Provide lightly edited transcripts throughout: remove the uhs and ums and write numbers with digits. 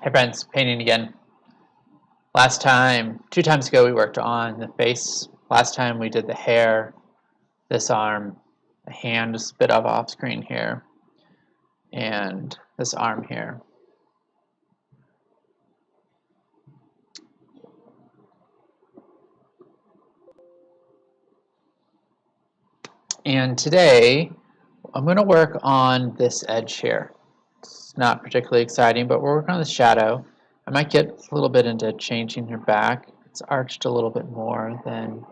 Hey friends, painting again. Two times ago we worked on the face. Last time we did the hair, this arm, the hand is a bit off screen here, and this arm here. And today I'm going to work on this edge here. It's not particularly exciting, but we're working on the shadow. I might get a little bit into changing her back. It's arched a little bit more than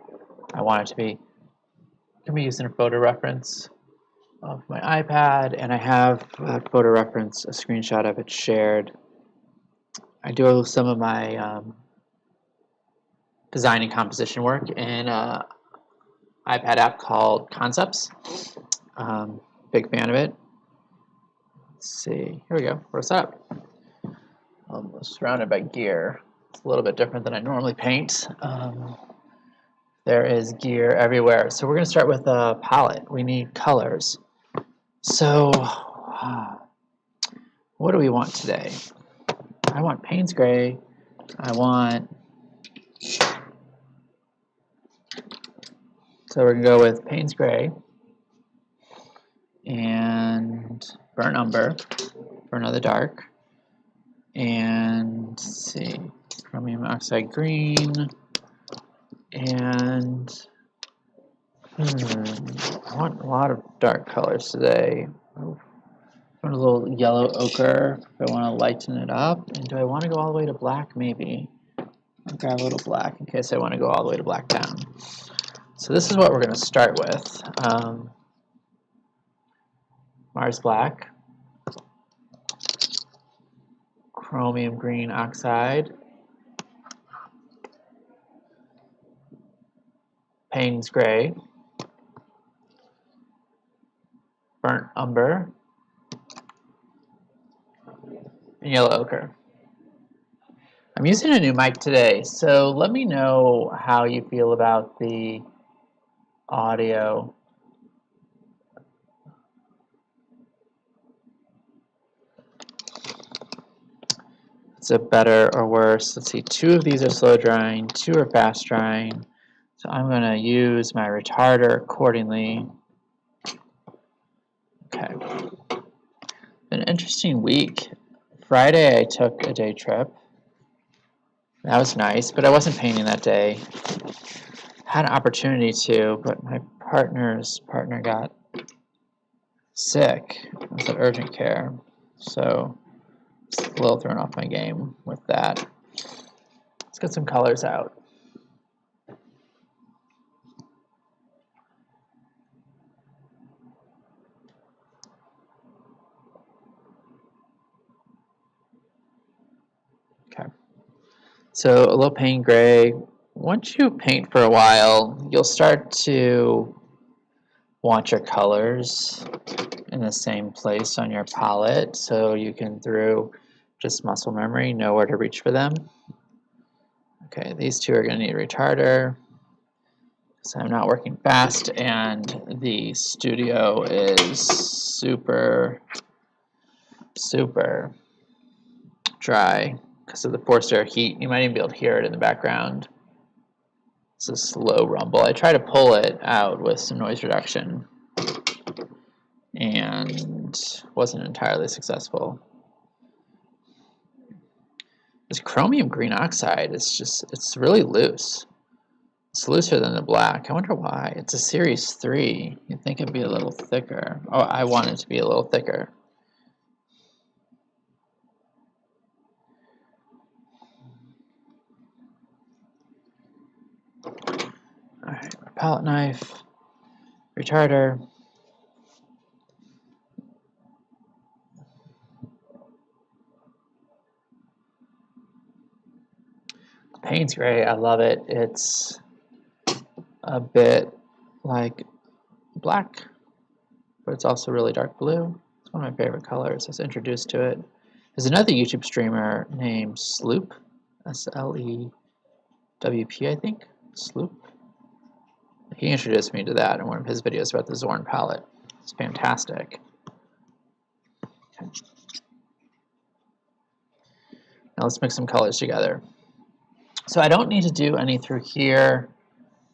I want it to be. I'm going to be using a photo reference of my iPad, and I have a photo reference, a screenshot of it shared. I do some of my design and composition work in an iPad app called Concepts. Big fan of it. Let's see, here we go, we're set up. I'm surrounded by gear. It's a little bit different than I normally paint. There is gear everywhere. So we're going to start with a palette. We need colors. So what do we want today? I want Payne's Gray. So we're going to go with Payne's Gray and Burnt Umber for another dark. And let's see, Chromium Oxide Green. And I want a lot of dark colors today. I want a little yellow ochre if I want to lighten it up. And do I want to go all the way to black? Maybe. I'll grab a little black in case I want to go all the way to black down. So this is what we're going to start with. Mars Black, Chromium Green Oxide, Payne's Gray, Burnt Umber, and Yellow Ochre. I'm using a new mic today, so let me know how you feel about the audio. Is it better or worse? Let's see, 2 of these are slow drying, 2 are fast drying. So I'm going to use my retarder accordingly. Okay. An interesting week. Friday I took a day trip. That was nice, but I wasn't painting that day. Had an opportunity to, but my partner's partner got sick. I was at urgent care. So it's a little thrown off my game with that. Let's get some colors out. Okay. So a little Payne Gray. Once you paint for a while, you'll start to want your colors in the same place on your palette, so you can, through just muscle memory, know where to reach for them. Okay, these 2 are going to need a retarder, so I'm not working fast, and the studio is super dry because of the forced air heat. You might even be able to hear it in the background. It's a slow rumble. I try to pull it out with some noise reduction and wasn't entirely successful. This chromium green oxide is it's really loose. It's looser than the black. I wonder why. It's a series 3. You'd think it'd be a little thicker. Oh, I want it to be a little thicker. Alright, palette knife, retarder. Payne's Gray, I love it. It's a bit like black, but it's also really dark blue. It's one of my favorite colors. I was introduced to it. There's another YouTube streamer named Sloop, S-L-E-W-P, I think, Sloop. He introduced me to that in one of his videos about the Zorn palette. It's fantastic. Okay. Now let's mix some colors together. So I don't need to do any through here,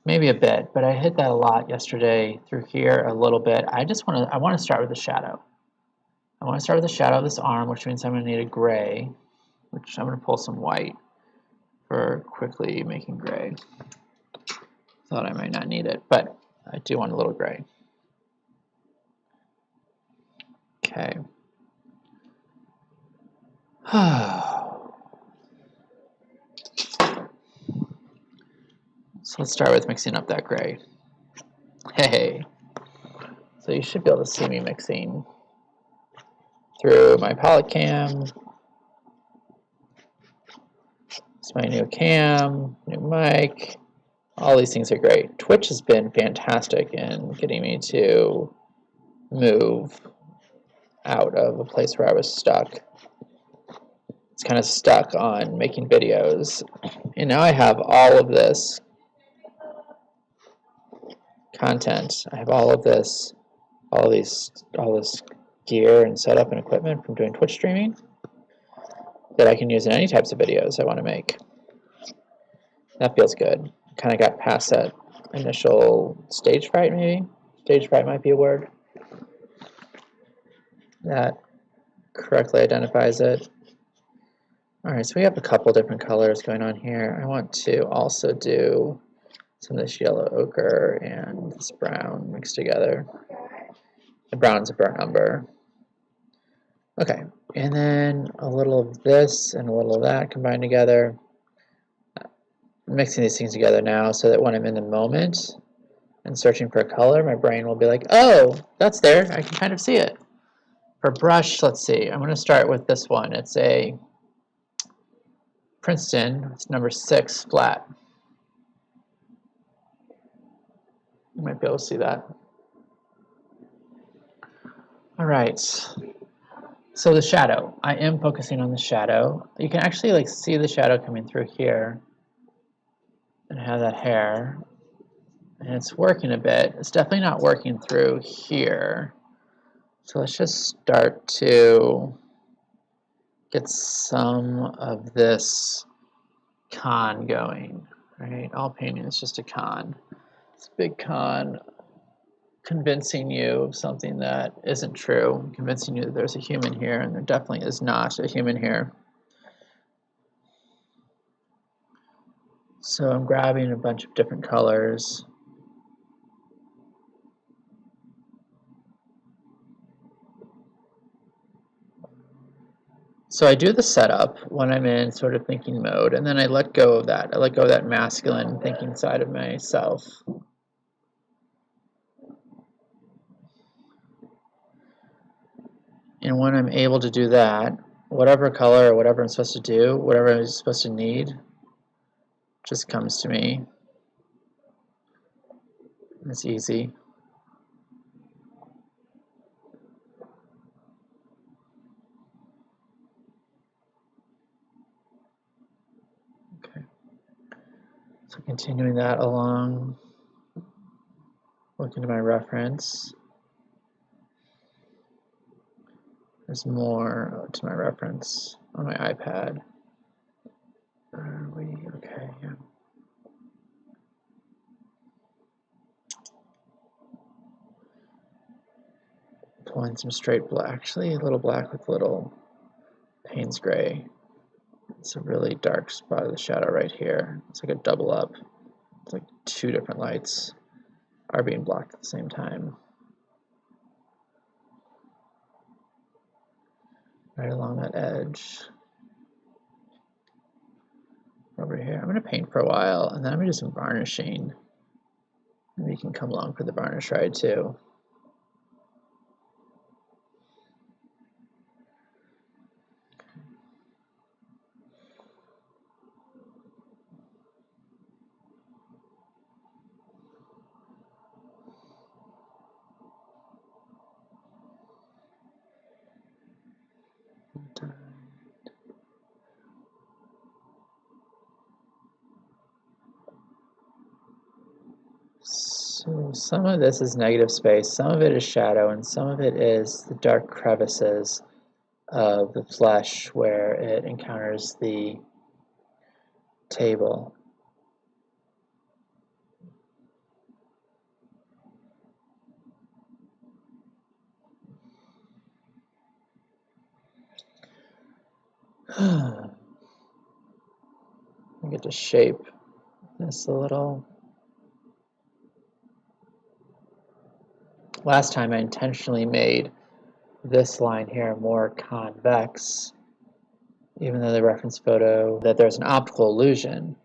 maybe a bit, but I hit that a lot yesterday through here a little bit. I want to start with the shadow. I want to start with the shadow of this arm, which means I'm going to need a gray, which I'm going to pull some white for quickly making gray. Thought I might not need it, but I do want a little gray. Okay. So let's start with mixing up that gray. Hey. So you should be able to see me mixing through my palette cam. It's my new cam, new mic. All these things are great. Twitch has been fantastic in getting me to move out of a place where I was stuck. It's kind of stuck on making videos. And now I have all of this content. I have all of this, all this gear and setup and equipment from doing Twitch streaming that I can use in any types of videos I want to make. That feels good. Kind of got past that initial stage fright, maybe. Stage fright might be a word that correctly identifies it. All right, so we have a couple different colors going on here. I want to also do some of this yellow ochre and this brown mixed together. The brown's a burnt umber. Okay, and then a little of this and a little of that combined together. I'm mixing these things together now so that when I'm in the moment and searching for a color, my brain will be like, oh, that's there. I can kind of see it. For brush, let's see. I'm going to start with this one. It's a Princeton. It's number 6 flat. You might be able to see that. All right. So the shadow. I am focusing on the shadow. You can actually see the shadow coming through here and have that hair. And it's working a bit. It's definitely not working through here. So let's just start to get some of this con going, right? All painting is just a con. It's a big con convincing you of something that isn't true, convincing you that there's a human here, and there definitely is not a human here. So I'm grabbing a bunch of different colors. So I do the setup when I'm in sort of thinking mode, and then I let go of that. I let go of that masculine thinking side of myself. And when I'm able to do that, whatever color or whatever I'm supposed to do, whatever I'm supposed to need, just comes to me. It's easy. Okay. So continuing that along, looking to my reference. There's more to my reference on my iPad. Are we okay? Yeah. Pulling some straight black, actually a little black with little Payne's gray. It's a really dark spot of the shadow right here. It's like a double up. It's like 2 different lights are being blocked at the same time. Right along that edge. Over here. I'm going to paint for a while, and then I'm going to do some varnishing. Maybe you can come along for the varnish ride too. So some of this is negative space, some of it is shadow, and some of it is the dark crevices of the flesh where it encounters the table. I get to shape this a little. Last time I intentionally made this line here more convex, even though the reference photo that there's an optical illusion.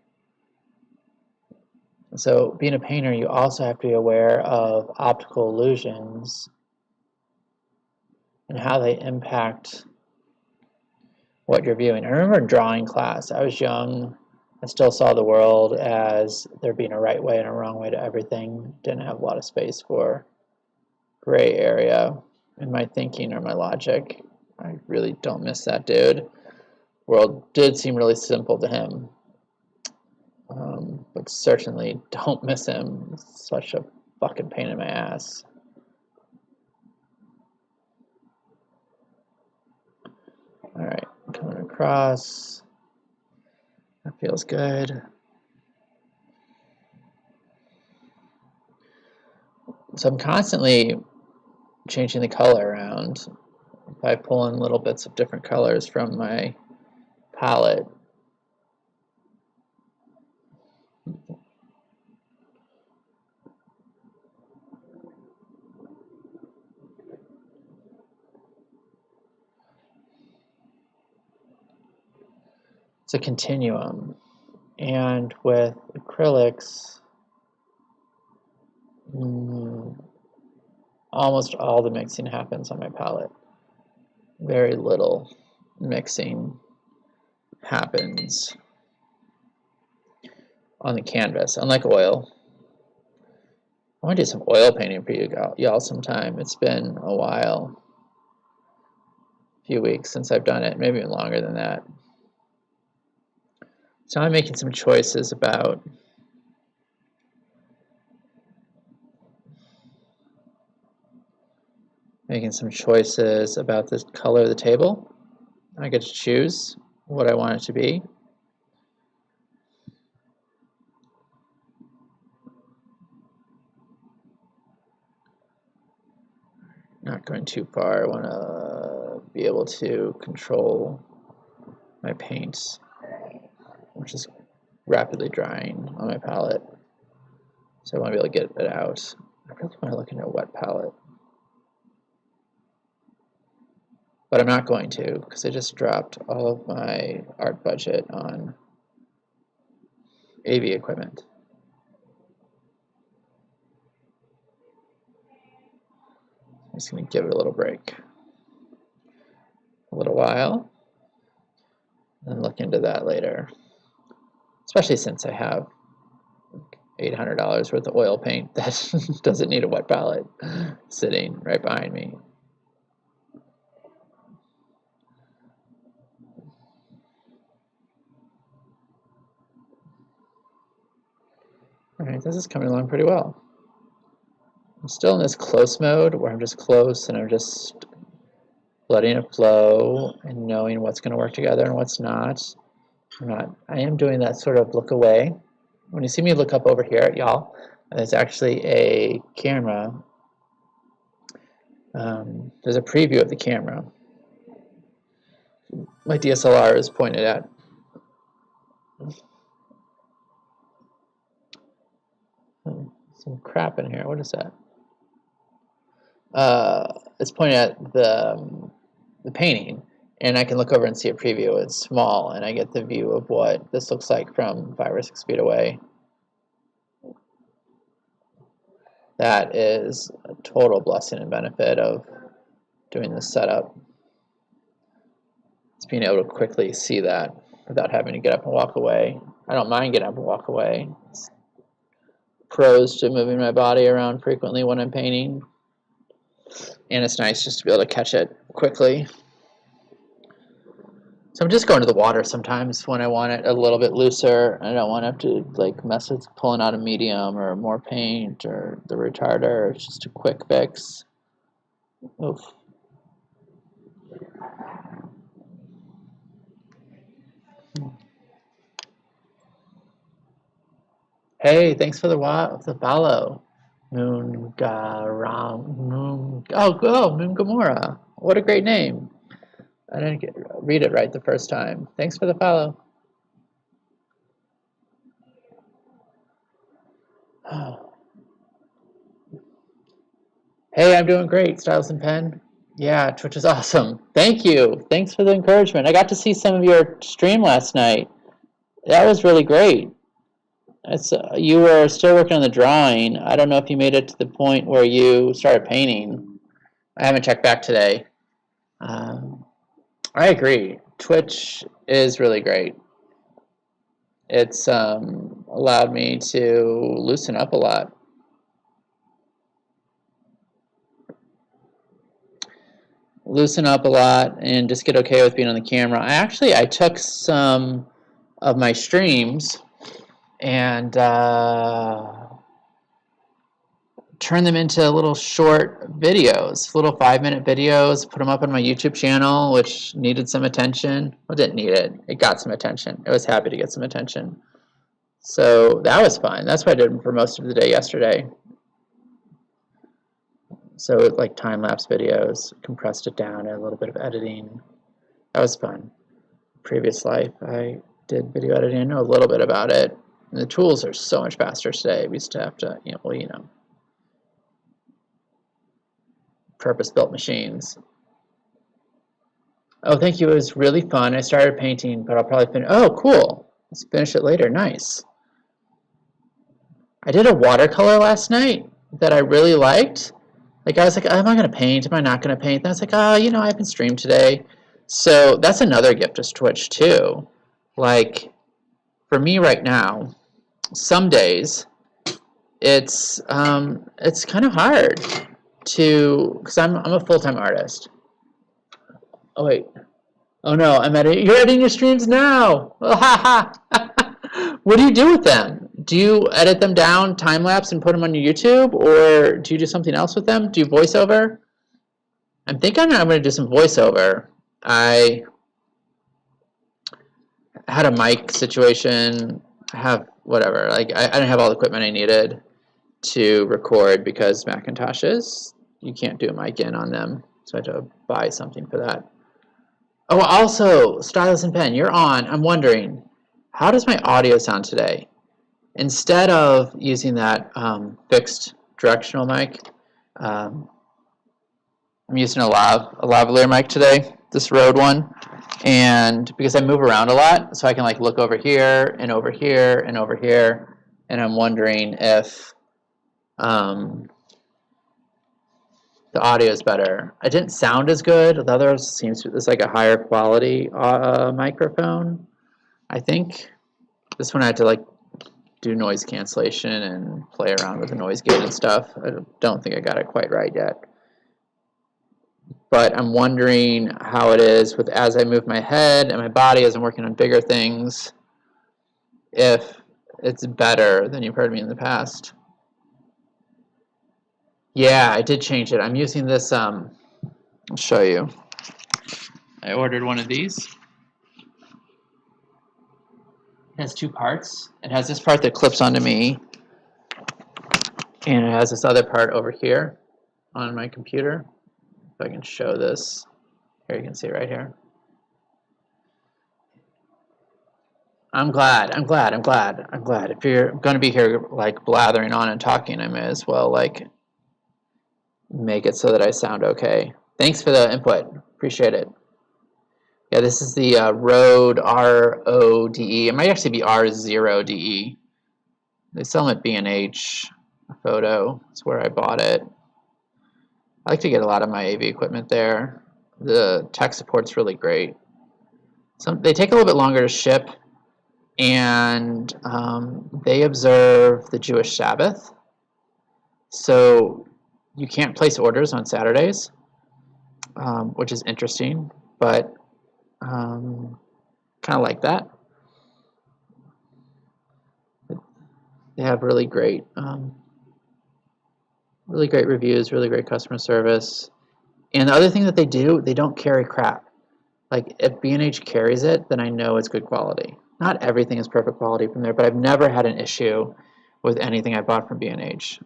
So being a painter, you also have to be aware of optical illusions and how they impact what you're viewing. I remember in drawing class, I was young, I still saw the world as there being a right way and a wrong way to everything. Didn't have a lot of space for gray area in my thinking or my logic. I really don't miss that dude. World did seem really simple to him, but certainly don't miss him. It's such a fucking pain in my ass. All right, coming across. That feels good. So I'm constantly changing the color around by pulling little bits of different colors from my palette. It's a continuum, and with acrylics, almost all the mixing happens on my palette. Very little mixing happens on the canvas, unlike oil. I want to do some oil painting for you y'all sometime. It's been a while, a few weeks since I've done it, maybe even longer than that. So I'm making some choices about the color of the table. I get to choose what I want it to be. Not going too far. I want to be able to control my paints, which is rapidly drying on my palette. So I want to be able to get it out. I really want to look into a wet palette. But I'm not going to, because I just dropped all of my art budget on AV equipment. I'm just going to give it a little break. A little while. And look into that later. Especially since I have $800 worth of oil paint that doesn't need a wet palette sitting right behind me. All right, this is coming along pretty well. I'm still in this close mode where I'm just close and I'm just letting it flow and knowing what's going to work together and what's not. I am doing that sort of look away. When you see me look up over here at y'all, there's actually a camera. There's a preview of the camera. My DSLR is pointed at. Some crap in here. What is that? It's pointed at the painting, and I can look over and see a preview. It's small, and I get the view of what this looks like from 5 or 6 feet away. That is a total blessing and benefit of doing this setup. It's being able to quickly see that without having to get up and walk away. I don't mind getting up and walk away. It's pros to moving my body around frequently when I'm painting. And it's nice just to be able to catch it quickly. So I'm just going to the water sometimes when I want it a little bit looser. I don't want to have to like mess with pulling out a medium or more paint or the retarder. It's just a quick fix. Oof. Hey, thanks for the follow. Moon Gamora. What a great name. I didn't read it right the first time. Thanks for the follow. Hey, I'm doing great, Styles and Pen. Yeah, Twitch is awesome. Thank you. Thanks for the encouragement. I got to see some of your stream last night. That was really great. You were still working on the drawing. I don't know if you made it to the point where you started painting. I haven't checked back today. I agree. Twitch is really great. It's allowed me to loosen up a lot. Loosen up a lot and just get okay with being on the camera. I took some of my streams and turn them into little short videos, little 5-minute videos, put them up on my YouTube channel, which needed some attention. Well, it didn't need it. It got some attention. I was happy to get some attention. So that was fun. That's what I did for most of the day yesterday. So like time-lapse videos, compressed it down, a little bit of editing. That was fun. Previous life, I did video editing. I know a little bit about it. And the tools are so much faster today. We used to have to, purpose-built machines. Oh, thank you. It was really fun. I started painting, but I'll probably finish. Oh, cool. Let's finish it later. Nice. I did a watercolor last night that I really liked. Like, I was like, am I going to paint? Am I not going to paint? And I was like, oh, I haven't streamed today. So that's another gift of Twitch, too. Like, for me right now, some days, it's kind of hard because I'm a full-time artist. Oh, wait. Oh, no, you're editing your streams now. What do you do with them? Do you edit them down, time-lapse, and put them on your YouTube? Or do you do something else with them? Do you voiceover? I'm thinking I'm going to do some voiceover. I had a mic situation. I have whatever. Like, I didn't have all the equipment I needed to record because Macintoshes, you can't do a mic in on them. So I had to buy something for that. Oh, also, Stylus and Pen, you're on. I'm wondering, how does my audio sound today? Instead of using that fixed directional mic, I'm using a lavalier mic today, this Rode one. And because I move around a lot, so I can like look over here and over here and over here. And I'm wondering if the audio is better. It didn't sound as good. The other it's like a higher quality microphone, I think. This one I had to like do noise cancellation and play around with the noise gate and stuff. I don't think I got it quite right yet. But I'm wondering how it is with as I move my head and my body as I'm working on bigger things, if it's better than you've heard me in the past. Yeah, I did change it. I'm using this, I'll show you. I ordered one of these. It has two parts. It has this part that clips onto me, and it has this other part over here on my computer. If I can show this. Here, you can see it right here. I'm glad. If you're going to be here like blathering on and talking, I may as well like make it so that I sound okay. Thanks for the input. Appreciate it. Yeah, this is the Rode RODE. It might actually be R0DE. They sell them at B&H Photo. That's where I bought it. I like to get a lot of my AV equipment there. The tech support's really great. They take a little bit longer to ship, and they observe the Jewish Sabbath. So you can't place orders on Saturdays, which is interesting, but kind of like that. They have really great reviews, really great customer service. And the other thing that they do, they don't carry crap. Like if B&H carries it, then I know it's good quality. Not everything is perfect quality from there, but I've never had an issue with anything I bought from B&H.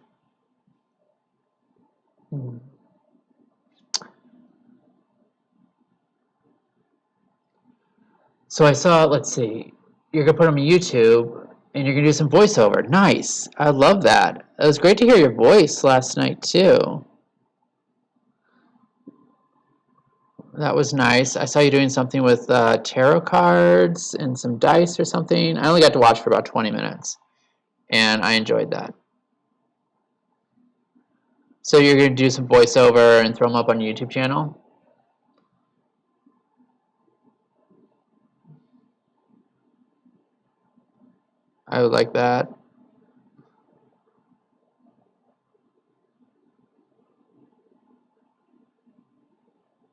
So I saw, let's see, you're going to put them on YouTube and you're going to do some voiceover. Nice. I love that. It was great to hear your voice last night, too. That was nice. I saw you doing something with tarot cards and some dice or something. I only got to watch for about 20 minutes, and I enjoyed that. So you're going to do some voiceover and throw them up on your YouTube channel? I would like that.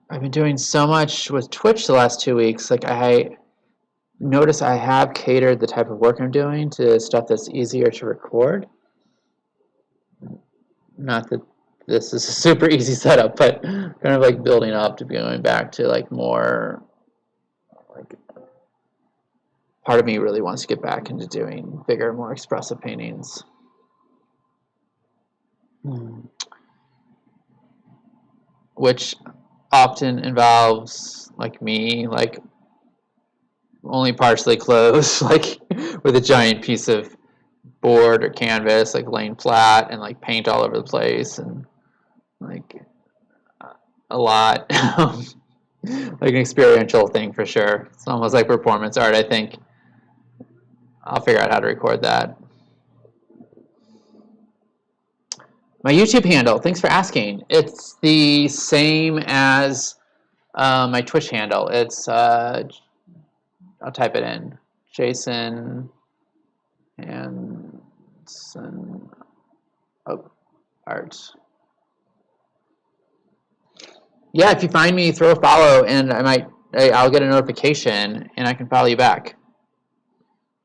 I've been doing so much with Twitch the last 2 weeks. Like, I notice I have catered the type of work I'm doing to stuff that's easier to record. Not that this is a super easy setup, but kind of like building up to going back to like more, like, part of me really wants to get back into doing bigger, more expressive paintings. Which often involves, like me, like only partially closed, like with a giant piece of board or canvas, like laying flat and like paint all over the place, and like a lot. Like an experiential thing for sure. It's almost like performance art, I think. I'll figure out how to record that. My YouTube handle, thanks for asking. It's the same as my Twitch handle. It's, I'll type it in, Jason Hanson Art. Yeah, if you find me, throw a follow, and I'll get a notification, and I can follow you back.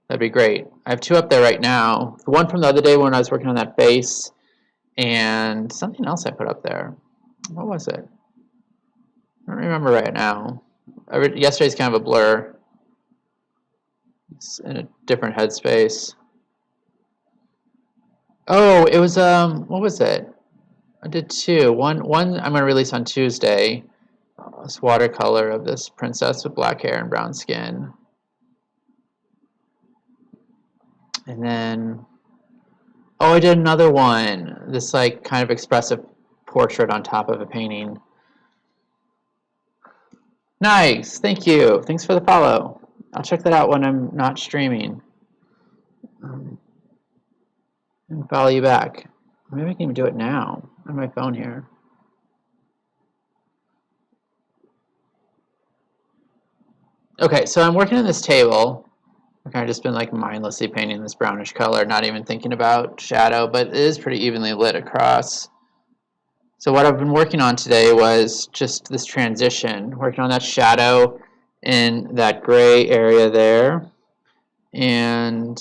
That'd be great. I have 2 up there right now. The one from the other day when I was working on that face, and something else I put up there. What was it? I don't remember right now. Yesterday's kind of a blur. It's in a different headspace. Oh, it was what was it? I did 2. One I'm gonna release on Tuesday. This watercolor of this princess with black hair and brown skin. And then, oh, I did another one. This like kind of expressive portrait on top of a painting. Nice, thank you. Thanks for the follow. I'll check that out when I'm not streaming. And follow you back. Maybe I can even do it now on my phone here. Okay, so I'm working on this table. I've kind of just been like mindlessly painting this brownish color, not even thinking about shadow, but it is pretty evenly lit across. So what I've been working on today was just this transition, working on that shadow in that gray area there. And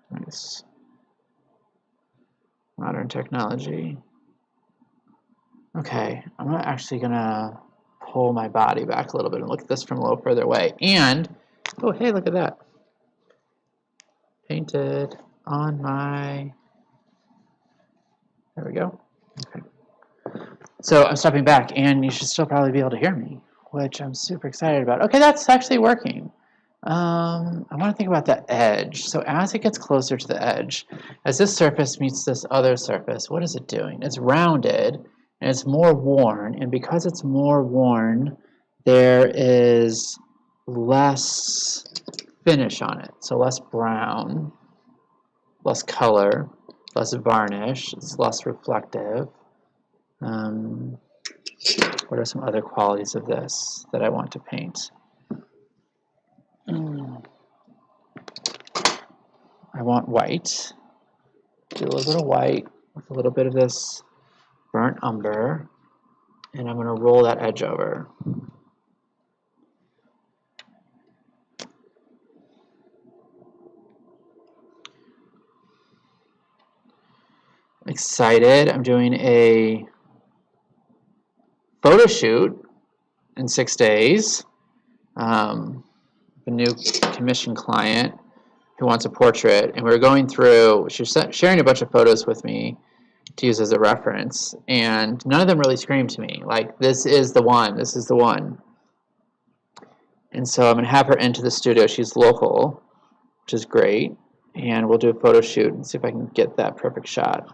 nice. Modern technology. Okay, I'm actually gonna pull my body back a little bit and look at this from a little further away. And, oh, hey, look at that. Painted on my, there we go. Okay. So I'm stepping back, and you should still probably be able to hear me, which I'm super excited about. Okay, that's actually working. I want to think about the edge. So as it gets closer to the edge, as this surface meets this other surface, what is it doing? It's rounded, and it's more worn, and because it's more worn, there is less finish on it. So less brown, less color, less varnish, it's less reflective. What are some other qualities of this that I want to paint? I want white. Do a little bit of white with a little bit of this burnt umber, and I'm going to roll that edge over. Excited. I'm doing a photo shoot in 6 days. A new commission client who wants a portrait, and we were going through, she was sharing a bunch of photos with me to use as a reference, and none of them really screamed to me like, this is the one, this is the one. And so I'm going to have her into the studio. She's local, which is great, and we'll do a photo shoot and see if I can get that perfect shot.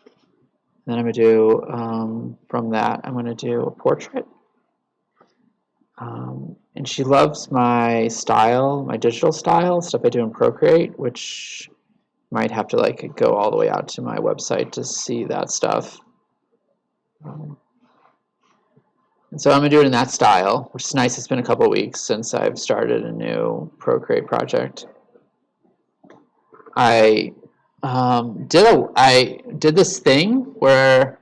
And then I'm going to do, from that, I'm going to do a portrait. And she loves my style, my digital style, stuff I do in Procreate, which might have to like go all the way out to my website to see that stuff. And so I'm going to do it in that style, which is nice. It's been a couple of weeks since I've started a new Procreate project. I did this thing where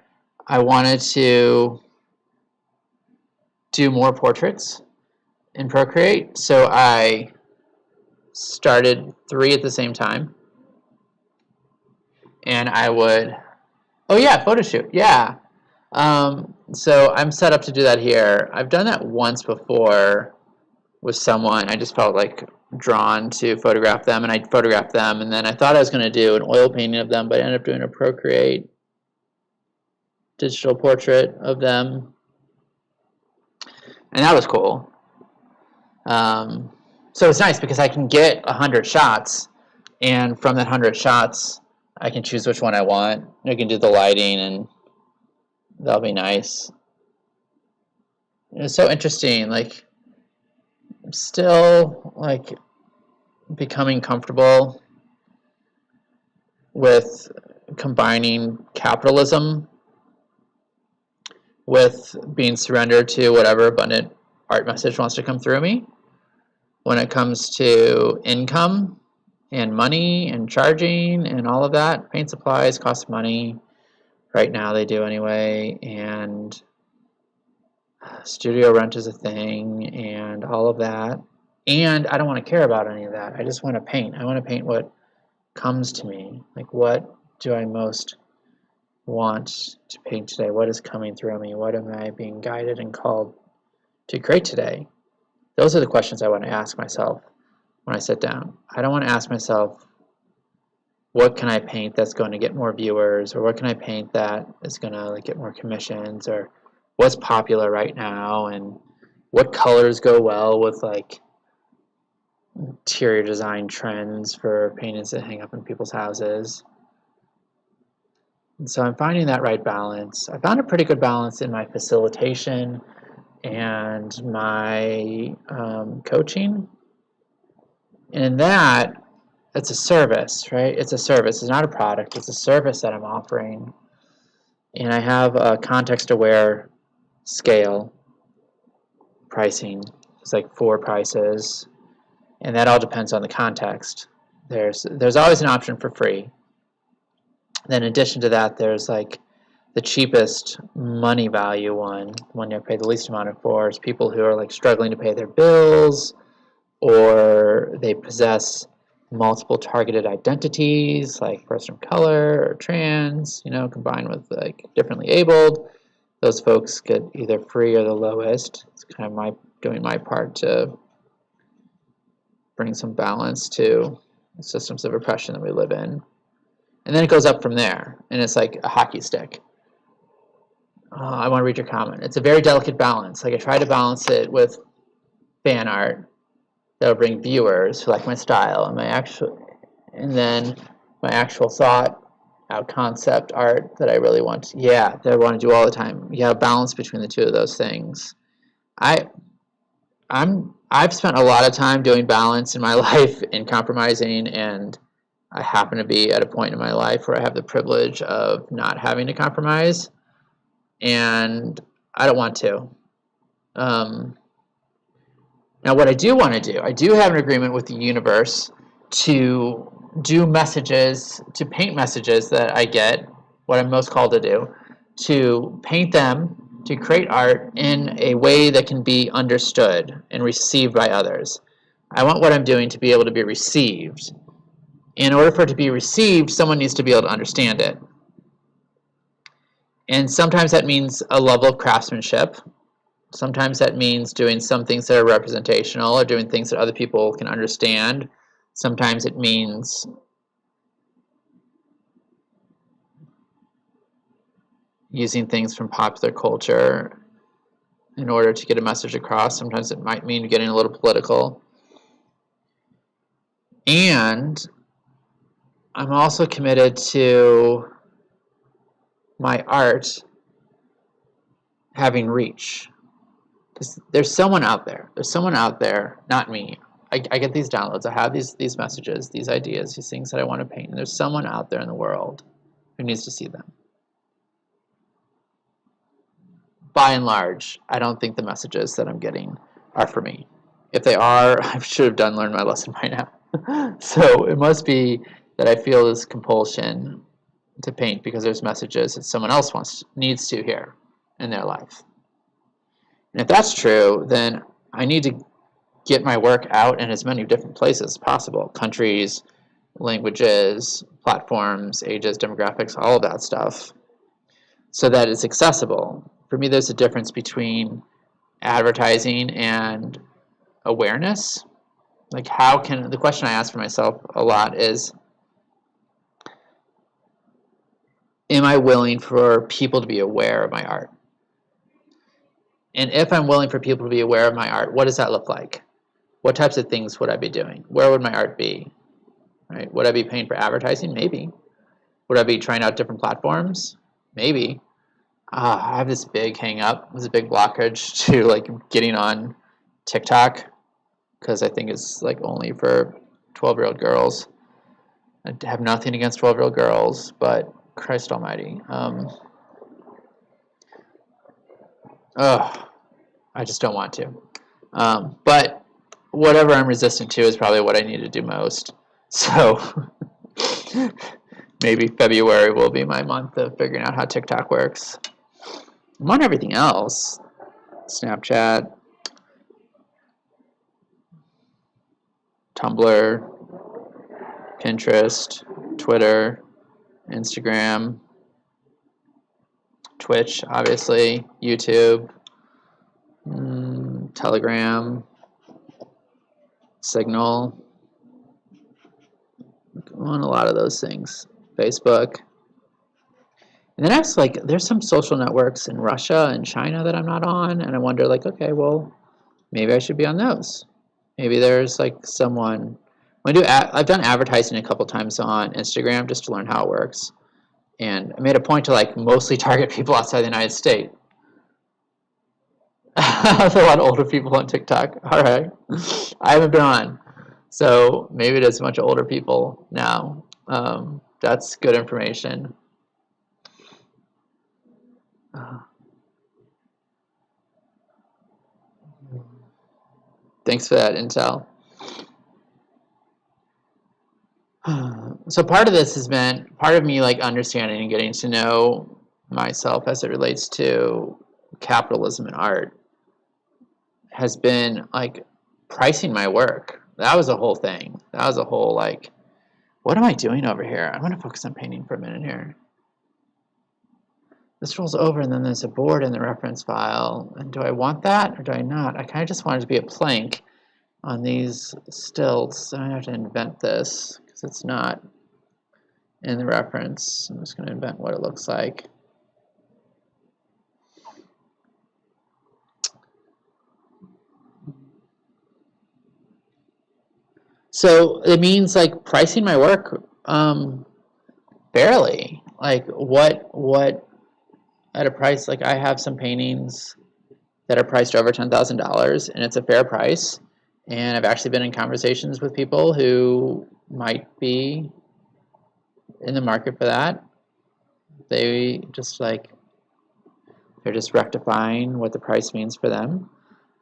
I wanted to do more portraits in Procreate, so I started 3 at the same time, and I would, oh yeah, photo shoot, yeah. So I'm set up to do that here. I've done that once before with someone. I just felt like drawn to photograph them, and I photographed them, and then I thought I was going to do an oil painting of them, but I ended up doing a Procreate digital portrait of them, and that was cool. So it's nice because I can get 100 shots, and from that 100 shots I can choose which one I want. I can do the lighting, and that'll be nice. It's so interesting, like I'm still like becoming comfortable with combining capitalism with being surrendered to whatever abundant art message wants to come through me. When it comes to income and money and charging and all of that, paint supplies cost money. Right now they do anyway, and studio rent is a thing and all of that. And I don't want to care about any of that. I just want to paint. I want to paint what comes to me. Like, what do I most want to paint today? What is coming through me? What am I being guided and called to create today? Those are the questions I want to ask myself when I sit down. I don't want to ask myself, what can I paint that's going to get more viewers, or what can I paint that is going to like get more commissions, or what's popular right now, and what colors go well with like interior design trends for paintings that hang up in people's houses. And so I'm finding that right balance. I found a pretty good balance in my facilitation and my coaching. And in that, it's a service, right? It's a service. It's not a product. It's a service that I'm offering. And I have a context-aware scale pricing. It's like 4 prices. And that all depends on the context. There's always an option for free. Then in addition to that, there's like the cheapest money value one you pay the least amount for, is people who are like struggling to pay their bills, or they possess multiple targeted identities, like person of color or trans, combined with like differently abled. Those folks get either free or the lowest. It's kind of doing my part to bring some balance to the systems of oppression that we live in. And then it goes up from there, and it's like a hockey stick. I want to read your comment. It's a very delicate balance. Like I try to balance it with fan art that'll bring viewers who like my style, and then my actual thought out concept art that I really want to, that I want to do all the time. You have a balance between the two of those things. I've spent a lot of time doing balance in my life and compromising, and I happen to be at a point in my life where I have the privilege of not having to compromise, and I don't want to. Now, what I do want to do, I do have an agreement with the universe to do messages, to paint messages that I get, what I'm most called to do, to paint them, to create art in a way that can be understood and received by others. I want what I'm doing to be able to be received. In order for it to be received, someone needs to be able to understand it. And sometimes that means a level of craftsmanship. Sometimes that means doing some things that are representational or doing things that other people can understand. Sometimes it means using things from popular culture in order to get a message across. Sometimes it might mean getting a little political. And I'm also committed to my art having reach. Because there's someone out there. There's someone out there, not me. I get these downloads. I have these messages, these ideas, these things that I want to paint. And there's someone out there in the world who needs to see them. By and large, I don't think the messages that I'm getting are for me. If they are, I should have learned my lesson by now. So it must be that I feel this compulsion to paint because there's messages that someone else needs to hear in their life. And if that's true, then I need to get my work out in as many different places as possible. Countries, languages, platforms, ages, demographics, all of that stuff, so that it's accessible. For me, there's a difference between advertising and awareness. Like the question I ask for myself a lot is, am I willing for people to be aware of my art? And if I'm willing for people to be aware of my art, what does that look like? What types of things would I be doing? Where would my art be? Right? Would I be paying for advertising? Maybe. Would I be trying out different platforms? Maybe. I have this big hang up, this big blockage to like getting on TikTok, because I think it's like only for 12-year-old girls. I have nothing against 12-year-old girls, but Christ almighty. I just don't want to. But whatever I'm resistant to is probably what I need to do most. So maybe February will be my month of figuring out how TikTok works. I'm on everything else. Snapchat, Tumblr, Pinterest, Twitter, Instagram, Twitch, obviously, YouTube, Telegram, Signal. I'm on a lot of those things. Facebook. And then there's some social networks in Russia and China that I'm not on, and I wonder, like, okay, well, maybe I should be on those. Maybe there's like someone. I've done advertising a couple times on Instagram just to learn how it works, and I made a point to like mostly target people outside the United States. There's a lot of older people on TikTok. All right, I haven't been on, so maybe there's a bunch of older people now. That's good information. Thanks for that intel. So part of this has been part of me like understanding and getting to know myself as it relates to capitalism and art has been like pricing my work. That was a whole thing. That was a whole like, what am I doing over here? I'm going to focus on painting for a minute here. This rolls over and then there's a board in the reference file. And do I want that or do I not? I kind of just want it to be a plank on these stilts. So I have to invent this because it's not in the reference. I'm just going to invent what it looks like. So it means like pricing my work fairly. Like what at a price, like I have some paintings that are priced over $10,000 and it's a fair price. And I've actually been in conversations with people who might be in the market for that. They're just rectifying what the price means for them.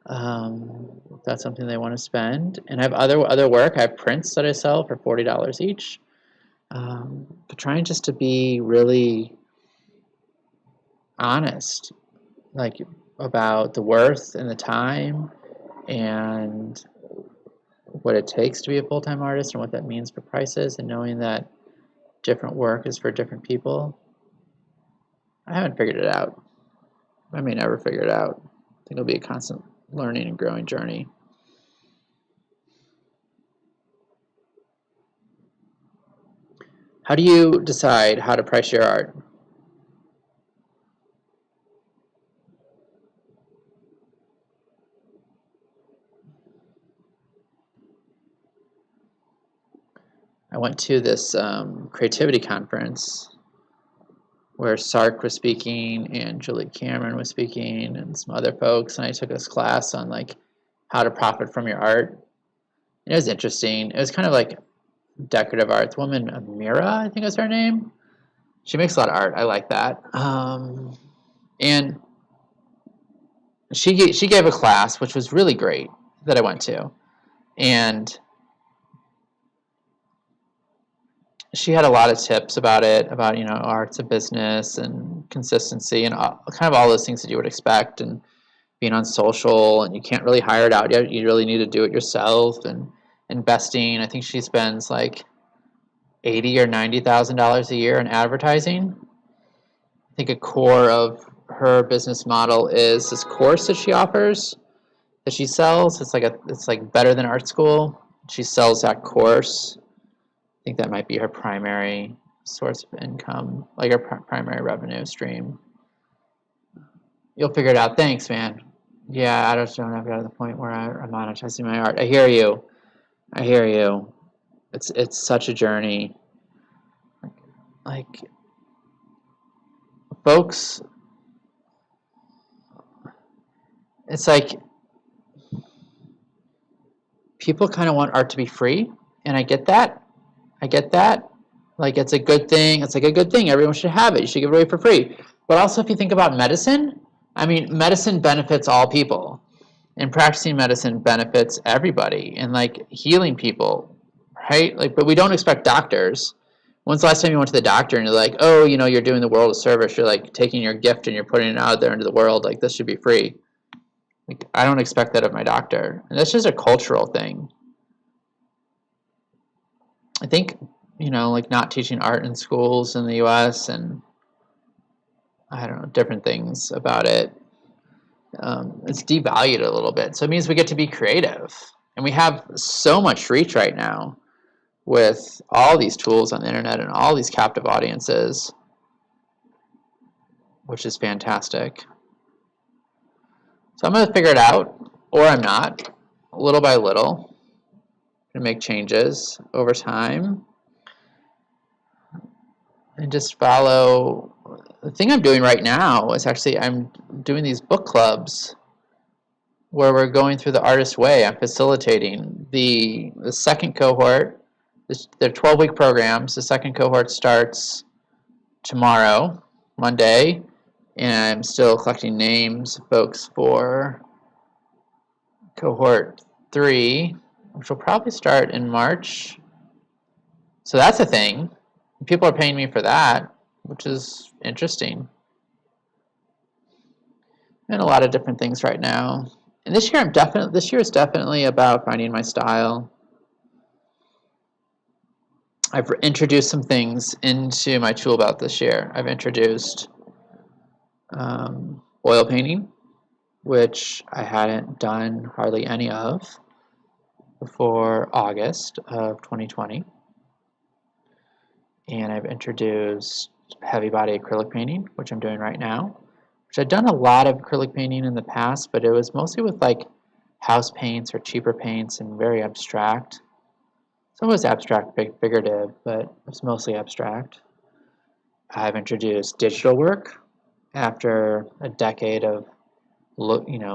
If that's something they want to spend. And I have other work. I have prints that I sell for $40 each. But trying just to be really honest, like about the worth and the time and what it takes to be a full-time artist and what that means for prices, and knowing that different work is for different people. I haven't figured it out. I may never figure it out. I think it'll be a constant learning and growing journey. How do you decide how to price your art? I went to this creativity conference where Sark was speaking and Julie Cameron was speaking and some other folks, and I took this class on like how to profit from your art. And it was interesting. It was kind of like decorative art. The woman Amira, I think is her name. She makes a lot of art. I like that. And she gave a class which was really great that I went to, and she had a lot of tips about it, about art's a business and consistency and kind of all those things that you would expect, and being on social, and you can't really hire it out yet. You really need to do it yourself, and investing. I think she spends like $80,000 or $90,000 a year in advertising. I think a core of her business model is this course that she offers, that she sells. It's like better than art school. She sells that course. I think that might be her primary source of income, like her primary revenue stream. You'll figure it out. Thanks, man. Yeah, I just don't have to get to the point where I'm monetizing my art. I hear you. I hear you. It's such a journey. Like folks, it's like people kind of want art to be free, and I get that. I get that. Like it's a good thing. It's like a good thing. Everyone should have it. You should give it away for free. But also, if you think about medicine, I mean, medicine benefits all people, and practicing medicine benefits everybody, and like healing people, right? Like, but we don't expect doctors. When's the last time you went to the doctor and you're like, oh, you're doing the world a service. You're like taking your gift and you're putting it out there into the world. Like, this should be free. Like, I don't expect that of my doctor. And that's just a cultural thing. I think, like not teaching art in schools in the US, and I don't know, different things about it. It's devalued a little bit. So it means we get to be creative. And we have so much reach right now with all these tools on the internet and all these captive audiences, which is fantastic. So I'm going to figure it out, or I'm not, little by little, and make changes over time, and just follow. The thing I'm doing right now is actually I'm doing these book clubs where we're going through the artist way. I'm facilitating the second cohort. They're 12-week programs. The second cohort starts tomorrow, Monday, and I'm still collecting names of folks for cohort 3, which will probably start in March. So that's a thing. People are paying me for that, which is interesting. And a lot of different things right now. And this year is definitely about finding my style. I've introduced some things into my tool belt this year. I've introduced oil painting, which I hadn't done hardly any of before August of 2020. And I've introduced heavy body acrylic painting, which I'm doing right now, which I'd done a lot of acrylic painting in the past, but it was mostly with like house paints or cheaper paints and very abstract. Some was abstract, figurative, but it was mostly abstract. I've introduced digital work after a decade of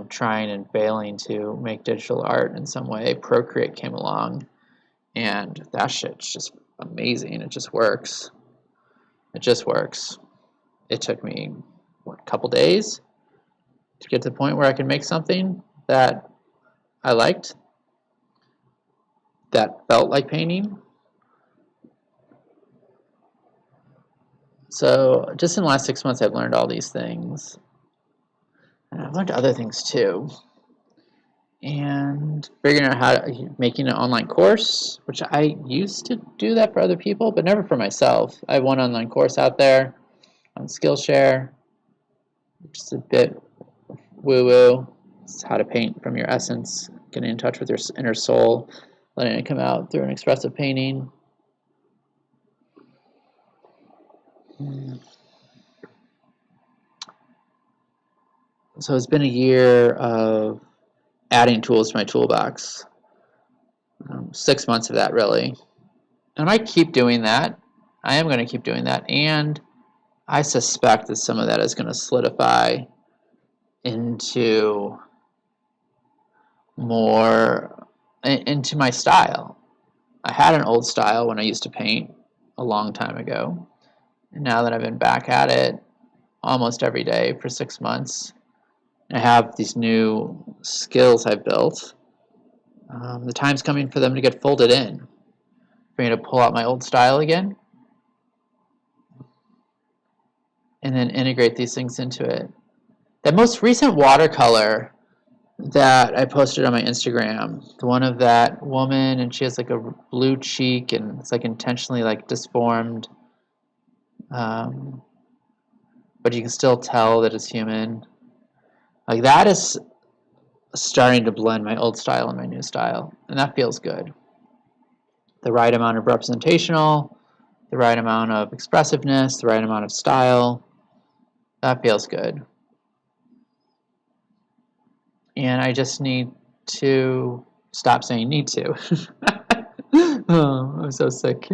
trying and failing to make digital art in some way. Procreate came along, and that shit's just amazing. It just works. It just works. It took me a couple days to get to the point where I could make something that I liked, that felt like painting. So just in the last 6 months, I've learned all these things. And I've learned other things too. And figuring out how to, making an online course, which I used to do that for other people, but never for myself. I have one online course out there on Skillshare. just a bit woo-woo. It's how to paint from your essence, getting in touch with your inner soul, letting it come out through an expressive painting. So it's been a year of adding tools to my toolbox. 6 months of that, really. And I keep doing that. I am going to keep doing that. And I suspect that some of that is going to solidify into more into my style. I had an old style when I used to paint a long time ago. And now that I've been back at it almost every day for 6 months, I have these new skills I've built. The time's coming for them to get folded in. For me to pull out my old style again and then integrate these things into it. That most recent watercolor that I posted on my Instagram, the one of that woman, and she has like a blue cheek and it's like intentionally like disformed, but you can still tell that it's human. Like that is starting to blend my old style and my new style, and that feels good. The right amount of representational, the right amount of expressiveness, the right amount of style. That feels good. And I just need to stop saying need to. Oh, I'm so sick.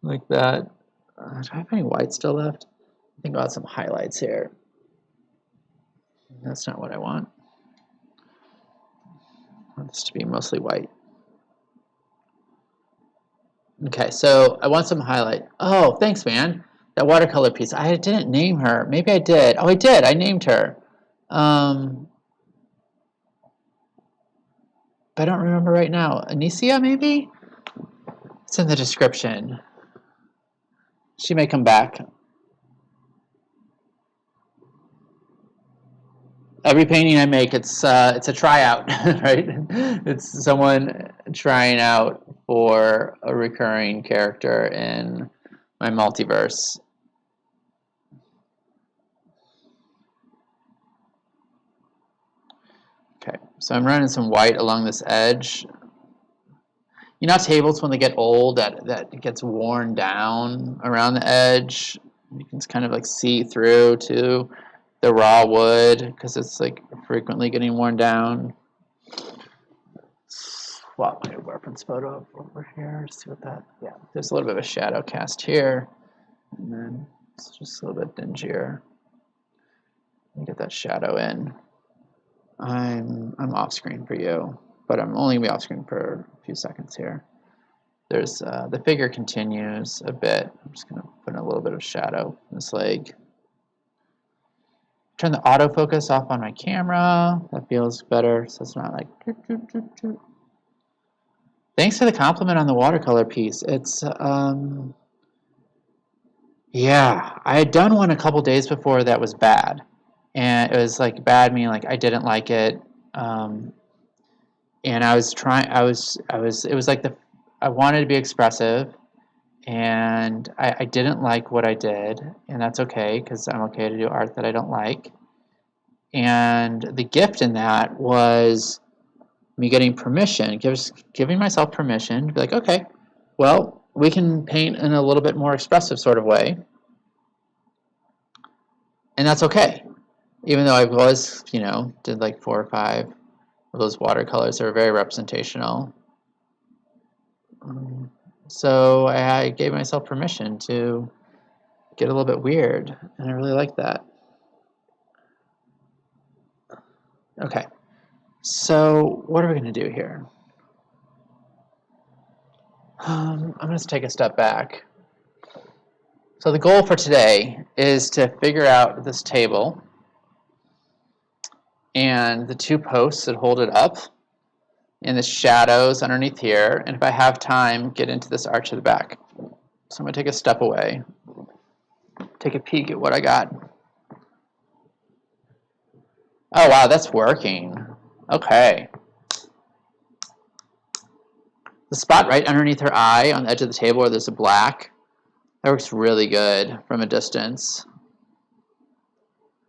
Like that. Do I have any white still left? Think about some highlights here. That's not what I want. I want this to be mostly white. Okay, so I want some highlight. Oh, thanks, man. That watercolor piece. I didn't name her. Maybe I did. Oh, I did. I named her. But I don't remember right now. Anicia, maybe? It's in the description. She may come back. Every painting I make, it's a tryout, right? It's someone trying out for a recurring character in my multiverse. Okay, so I'm running some white along this edge. You know, tables when they get old, that it gets worn down around the edge. You can kind of like see through to the raw wood because it's like frequently getting worn down. Swap my reference photo over here. See what that. Yeah, there's a little bit of a shadow cast here, and then it's just a little bit dingier. Let me get that shadow in. I'm off screen for you, but I'm only gonna be off screen for a few seconds here. There's the figure continues a bit. I'm just gonna put in a little bit of shadow in this leg. Turn the autofocus off on my camera. That feels better, so it's not like. Thanks for the compliment on the watercolor piece. It's yeah, I had done one a couple days before that was bad, and it was like bad meaning like I didn't like it, and I was trying. It was like I wanted to be expressive, and I didn't like what I did, and that's okay because I'm okay to do art that I don't like. And the gift in that was me getting permission, giving myself permission to be like, okay, well, we can paint in a little bit more expressive sort of way, and that's okay. Even though I was, did like 4 or 5 of those watercolors that were very representational. So I gave myself permission to get a little bit weird, and I really like that. Okay, so what are we going to do here? I'm going to take a step back. So the goal for today is to figure out this table and the 2 posts that hold it up and the shadows underneath here, and if I have time, get into this arch at the back. So I'm going to take a step away, take a peek at what I got. Oh wow, that's working. Okay. The spot right underneath her eye on the edge of the table where there's a black, that works really good from a distance.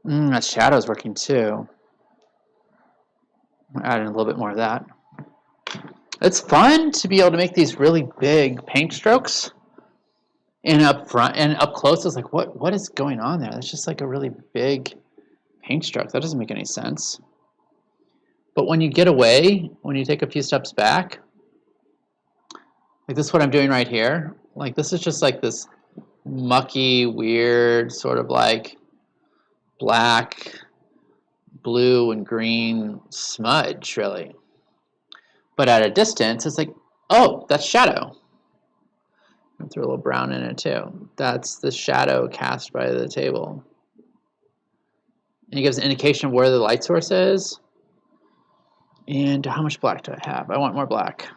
That shadow's working too. Add in a little bit more of that. It's fun to be able to make these really big paint strokes. And up front and up close, it's like, what is going on there? That's just like a really big paint stroke. That doesn't make any sense. But when you get away, when you take a few steps back, like this is what I'm doing right here. Like this is just like this mucky, weird, sort of like black, blue, and green smudge, really. But at a distance, it's like, oh, that's shadow. I threw a little brown in it too. That's the shadow cast by the table. And it gives an indication of where the light source is. And how much black do I have? I want more black.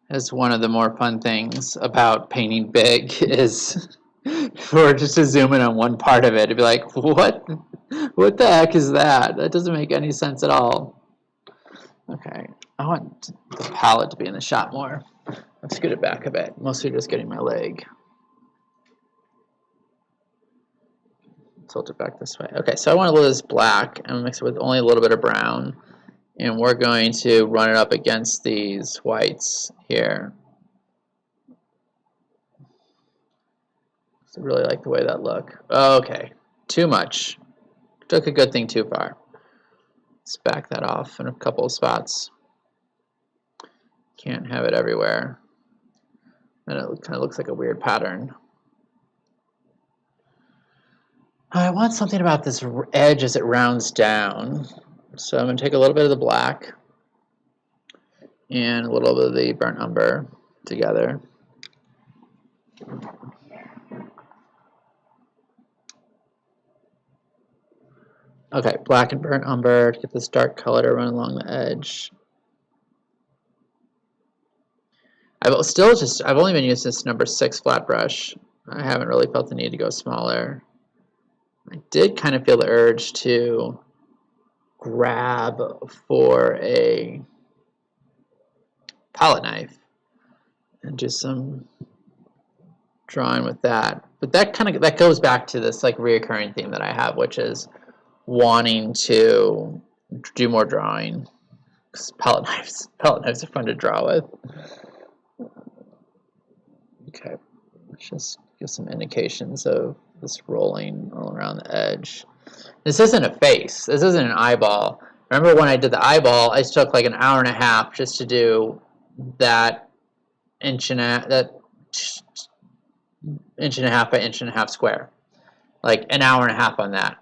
That's one of the more fun things about painting big is for just to zoom in on one part of it and be like, what the heck is that? That doesn't make any sense at all. Okay, I want the palette to be in the shot more. Let's scoot it back a bit. Mostly just getting my leg. Tilt it back this way. Okay, so I want a little of this black and mix it with only a little bit of brown. And we're going to run it up against these whites here. So I really like the way that look. Okay, too much. Took a good thing too far. Let's back that off in a couple of spots. Can't have it everywhere. And it kind of looks like a weird pattern. I want something about this edge as it rounds down. So I'm going to take a little bit of the black and a little bit of the burnt umber together. Okay, black and burnt umber to get this dark color to run along the edge. I've only been using this number 6 flat brush. I haven't really felt the need to go smaller. I did kind of feel the urge to grab for a palette knife and do some drawing with that. But that goes back to this like reoccurring theme that I have, which is wanting to do more drawing. Because palette knives are fun to draw with. Okay, let's just give some indications of this rolling all around the edge. This isn't a face. This isn't an eyeball. Remember when I did the eyeball, I took like an hour and a half just to do that inch and a half by inch and a half square. Like an hour and a half on that.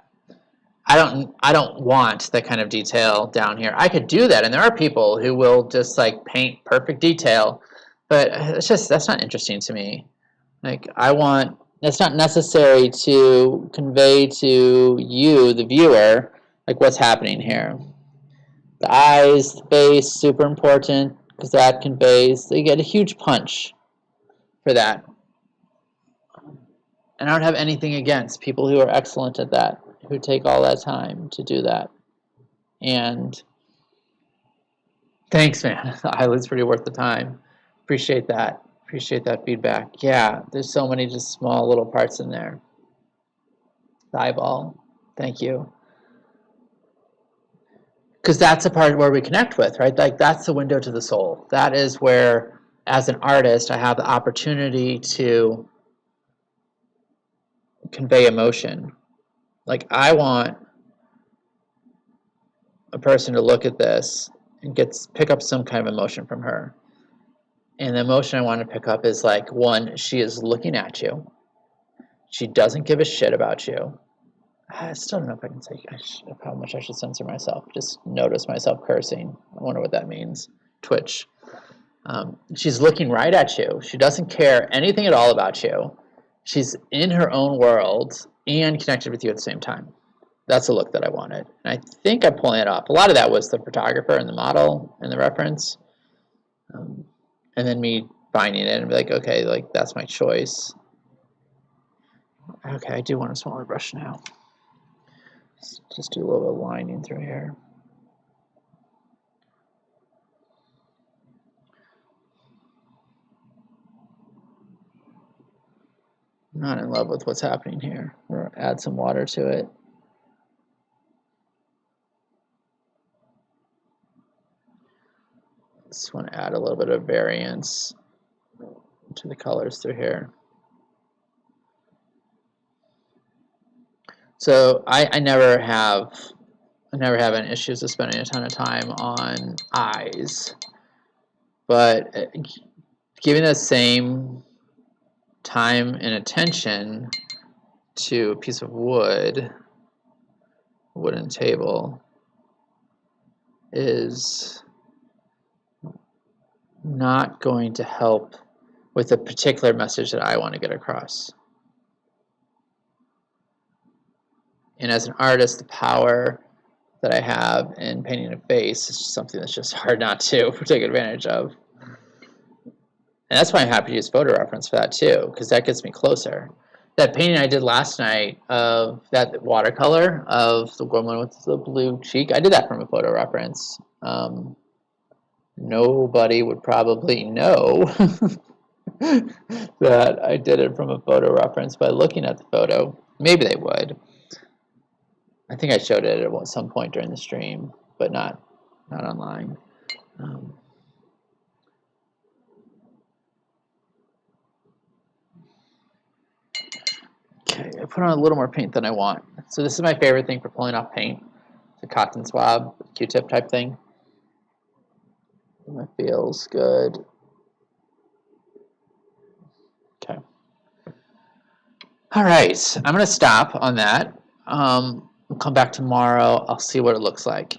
I don't want that kind of detail down here. I could do that, and there are people who will just like paint perfect detail, but that's not interesting to me. Like that's not necessary to convey to you, the viewer, like what's happening here. The eyes, the face, super important because that conveys. You get a huge punch for that. And I don't have anything against people who are excellent at that, who take all that time to do that. And thanks, man. The eyelid's pretty worth the time. Appreciate that. Appreciate that feedback. Yeah, there's so many just small little parts in there. The eyeball. Thank you. Because that's a part where we connect with, right? Like that's the window to the soul. That is where, as an artist, I have the opportunity to convey emotion. Like I want a person to look at this and pick up some kind of emotion from her. And the emotion I want to pick up is like, one, she is looking at you. She doesn't give a shit about you. I still don't know if I can say how much I should censor myself. Just notice myself cursing. I wonder what that means. Twitch. She's looking right at you. She doesn't care anything at all about you. She's in her own world and connected with you at the same time. That's the look that I wanted. And I think I'm pulling it off. A lot of that was the photographer and the model and the reference. And then me finding it and be like, okay, like that's my choice. Okay, I do want a smaller brush now. Let's just do a little bit of lining through here. not in love with what's happening here. We'll add some water to it. Just want to add a little bit of variance to the colors through here. So I never have any issues with spending a ton of time on eyes, but giving the same time and attention to a piece of wood, a wooden table, is not going to help with the particular message that I want to get across. And as an artist, the power that I have in painting a face is something that's just hard not to take advantage of. And that's why I'm happy to use photo reference for that too, because that gets me closer. That painting I did last night of that watercolor of the woman with the blue cheek, I did that from a photo reference. Nobody would probably know that I did it from a photo reference by looking at the photo. Maybe they would. I think I showed it at some point during the stream, but not online. Okay, I put on a little more paint than I want. So this is my favorite thing for pulling off paint. It's a cotton swab, Q-tip type thing. It feels good. Okay. All right, I'm going to stop on that. We'll come back tomorrow. I'll see what it looks like.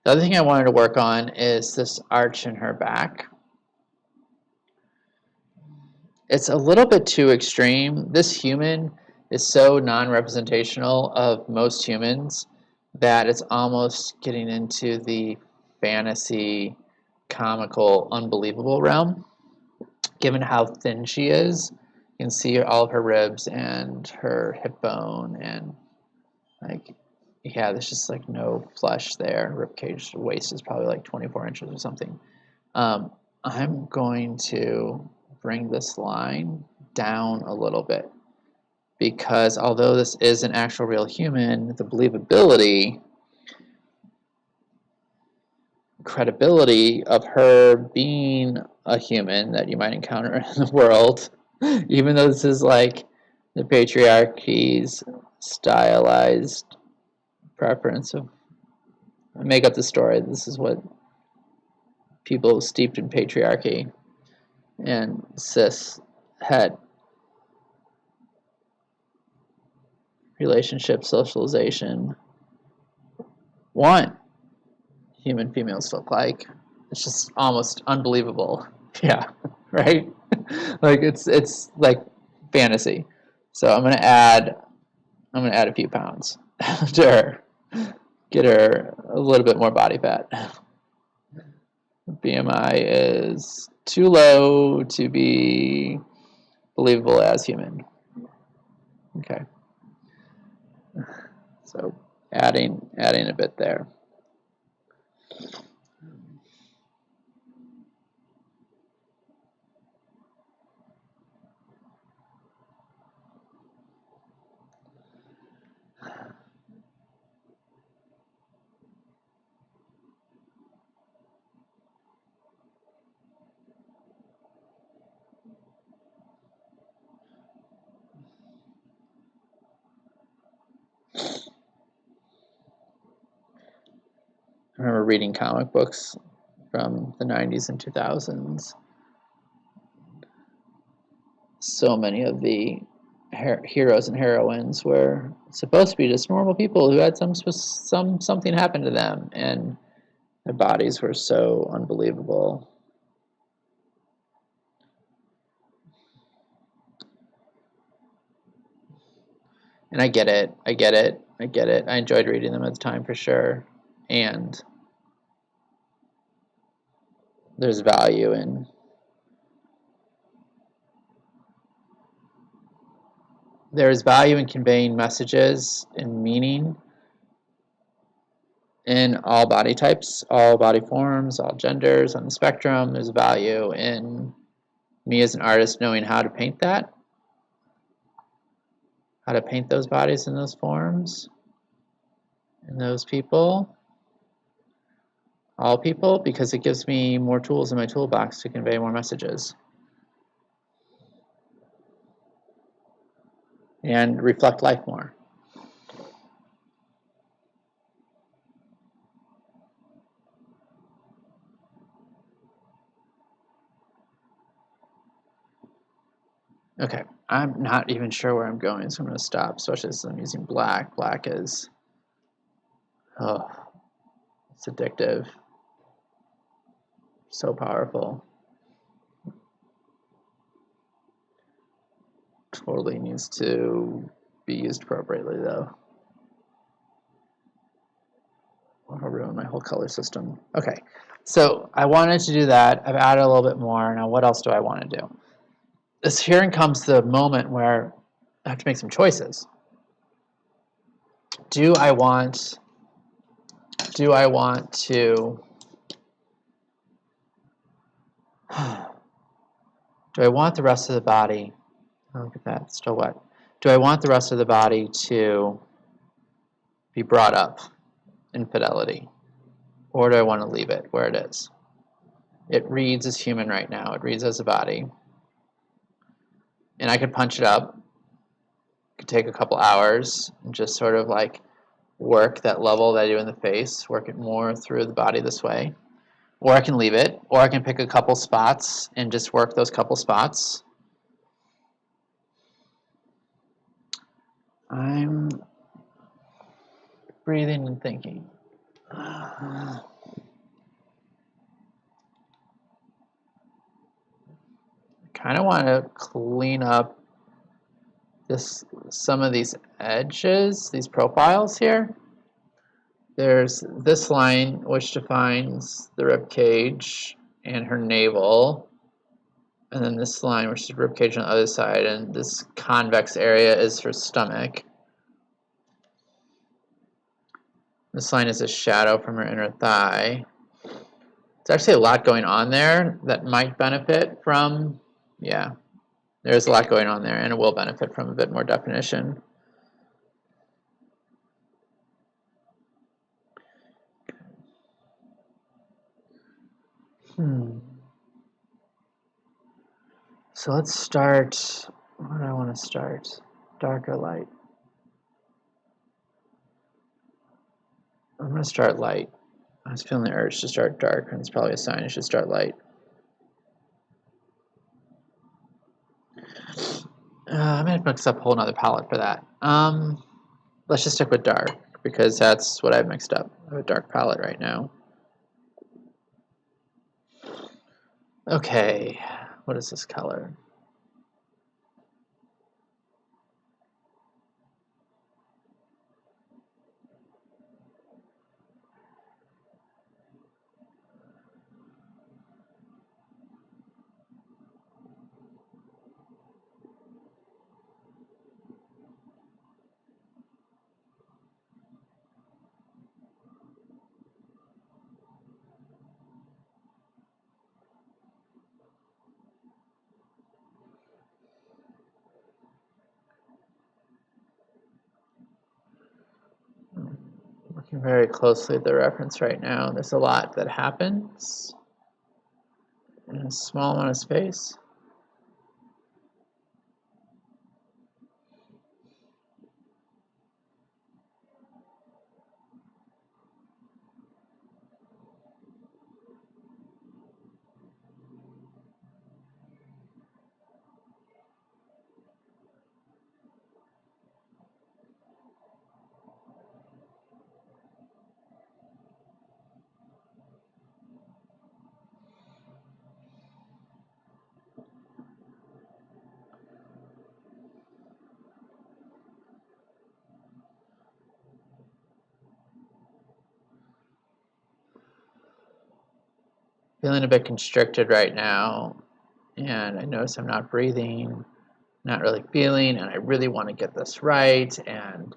The other thing I wanted to work on is this arch in her back. It's a little bit too extreme. This human is so non-representational of most humans that it's almost getting into the fantasy, comical, unbelievable realm. Given how thin she is, you can see all of her ribs and her hip bone, and like, yeah, there's just like no flesh there. Rib cage waist is probably like 24 inches or something. I'm going to bring this line down a little bit, because although this is an actual real human, the believability, credibility of her being a human that you might encounter in the world, even though this is like the patriarchy's stylized preference of make up the story. This is what people steeped in patriarchy and cis het relationship socialization want human females to look like. It's just almost unbelievable. Yeah, right? Like it's like fantasy. So I'm gonna add a few pounds to her. Get her a little bit more body fat. BMI is too low to be believable as human. Okay. So adding a bit there. I remember reading comic books from the 90s and 2000s. So many of the heroes and heroines were supposed to be just normal people who had something happen to them, and their bodies were so unbelievable. And I get it. I enjoyed reading them at the time for sure. And there's value in conveying messages and meaning in all body types, all body forms, all genders on the spectrum. There's value in me as an artist knowing how to paint that. how to paint those bodies and those forms and those people, all people, because it gives me more tools in my toolbox to convey more messages and reflect life more. Okay, I'm not even sure where I'm going, so I'm going to stop, especially since I'm using black. Black is, oh, it's addictive. So powerful. Totally needs to be used appropriately, though. I'll ruin my whole color system. Okay, so I wanted to do that. I've added a little bit more. Now, what else do I want to do? Here comes the moment where I have to make some choices. Do I want to do I want the rest of the body, oh, look at that, it's still wet. Do I want the rest of the body to be brought up in fidelity? Or do I want to leave it where it is? It reads as human right now. It reads as a body. And I could punch it up. It could take a couple hours and just sort of like work that level that I do in the face, work it more through the body this way. Or I can leave it, or I can pick a couple spots and just work those couple spots. I'm breathing and thinking. I kind of want to clean up some of these edges, these profiles here. There's this line which defines the rib cage and her navel, and then this line which is rib cage on the other side, and this convex area is her stomach. This line is a shadow from her inner thigh. There's actually a lot going on there that might benefit from, yeah, there's a lot going on there, and it will benefit from a bit more definition. So let's start, where do I want to start? Dark or light? I'm going to start light. I was feeling the urge to start dark, and it's probably a sign I should start light. I'm going to mix up a whole nother palette for that. Let's just stick with dark, because that's what I've mixed up. I have a dark palette right now. Okay, what is this color? Looking very closely at the reference right now. There's a lot that happens in a small amount of space. Feeling a bit constricted right now, and I notice I'm not breathing, not really feeling, and I really want to get this right, and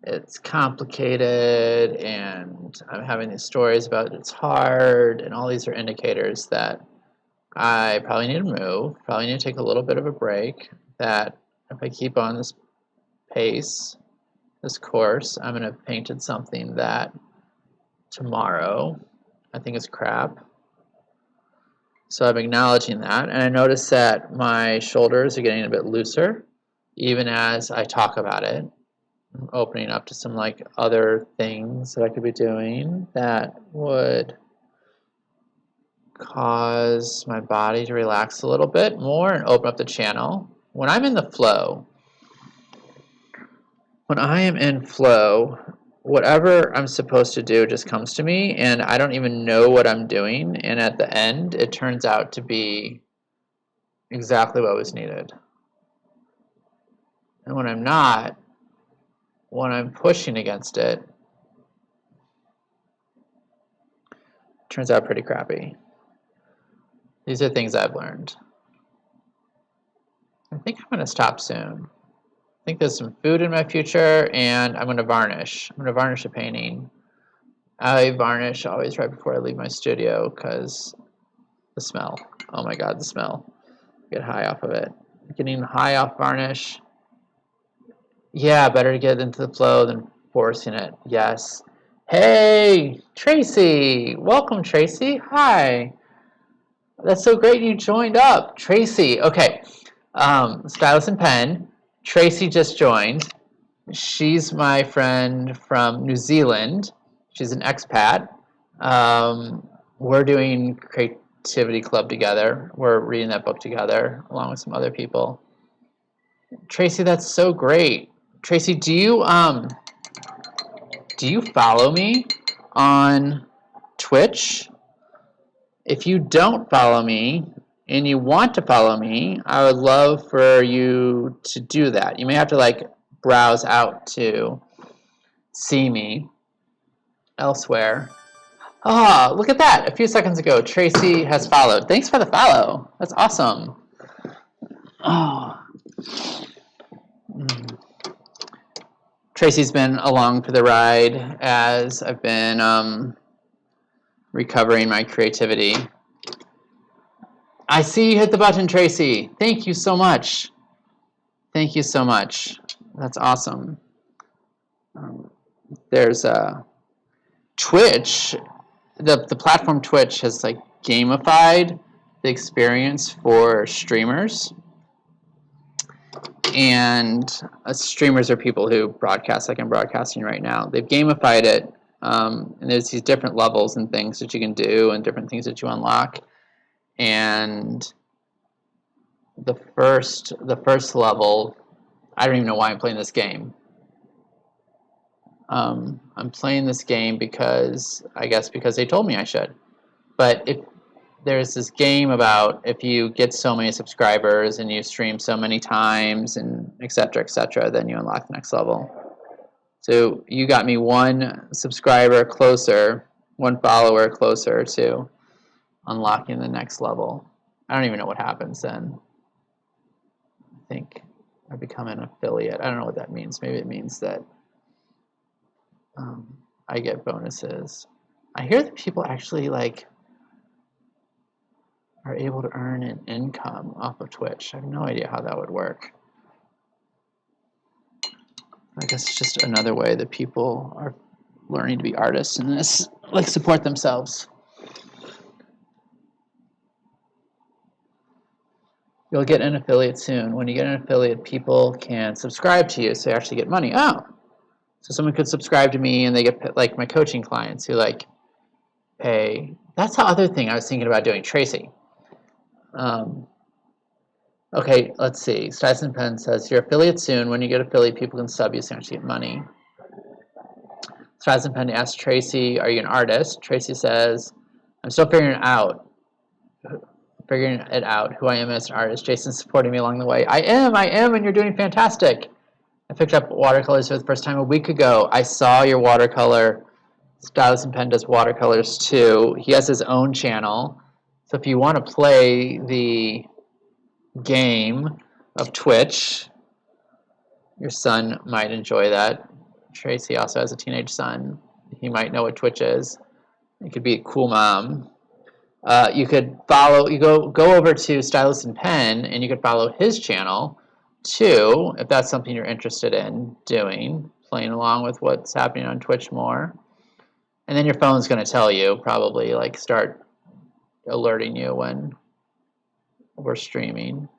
it's complicated, and I'm having these stories about it's hard, and all these are indicators that I probably need to move, probably need to take a little bit of a break, that if I keep on this pace, this course, I'm going to have painted something that tomorrow I think is crap. So I'm acknowledging that, and I notice that my shoulders are getting a bit looser even as I talk about it. I'm opening up to some like other things that I could be doing that would cause my body to relax a little bit more and open up the channel. When I'm in the flow, when I am in flow, whatever I'm supposed to do just comes to me, and I don't even know what I'm doing, and at the end it turns out to be exactly what was needed. And when I'm not, when I'm pushing against it, it turns out pretty crappy. These are things I've learned. I think I'm going to stop soon. I think there's some food in my future, and I'm going to varnish. I'm going to varnish a painting. I varnish always right before I leave my studio because the smell. Oh my god, the smell. Get high off of it. Getting high off varnish. Yeah, better to get into the flow than forcing it. Yes. Hey, Tracy. Welcome, Tracy. Hi. That's so great you joined up. Tracy. Okay. Stylus and Pen. Tracy just joined. She's my friend from New Zealand. She's an expat. We're doing Creativity Club together. We're reading that book together along with some other people. Tracy, that's so great. Tracy, do you follow me on Twitch? If you don't follow me and you want to follow me, I would love for you to do that. You may have to like browse out to see me elsewhere. Ah, look at that. A few seconds ago, Tracy has followed. Thanks for the follow. That's awesome. Oh. Tracy's been along for the ride as I've been recovering my creativity. I see you hit the button, Tracy. Thank you so much. Thank you so much. That's awesome. There's Twitch. The platform Twitch has like gamified the experience for streamers. And streamers are people who broadcast like I'm broadcasting right now. They've gamified it, and there's these different levels and things that you can do and different things that you unlock. And the first level, I don't even know why I'm playing this game. I'm playing this game because, I guess because they told me I should. But if there's this game about if you get so many subscribers and you stream so many times and et cetera, then you unlock the next level. So you got me one subscriber closer, one follower closer to unlocking the next level. I don't even know what happens then. I think I become an affiliate. I don't know what that means. Maybe it means that I get bonuses. I hear that people actually like are able to earn an income off of Twitch. I have no idea how that would work. I guess it's just another way that people are learning to be artists and this, like, support themselves. You'll get an affiliate soon. When you get an affiliate, people can subscribe to you, so you actually get money. Oh, so someone could subscribe to me and they get, like, my coaching clients who, like, pay. That's the other thing I was thinking about doing. Tracy. Okay, let's see. Stuyvesant Pen says, your affiliate soon. When you get affiliate, people can sub you, so you actually get money. Stuyvesant Pen asks Tracy, are you an artist? Tracy says, I'm still figuring it out who I am as an artist. Jason's supporting me along the way. I am, and you're doing fantastic. I picked up watercolors for the first time a week ago. I saw your watercolor. Stuyvesant Pen does watercolors too. He has his own channel. So if you want to play the game of Twitch, your son might enjoy that. Tracy also has a teenage son. He might know what Twitch is. It could be a cool mom. You could follow, you go over to Stylus and Pen, and you could follow his channel, too, if that's something you're interested in doing, playing along with what's happening on Twitch more. And then your phone's going to tell you, probably, like, start alerting you when we're streaming.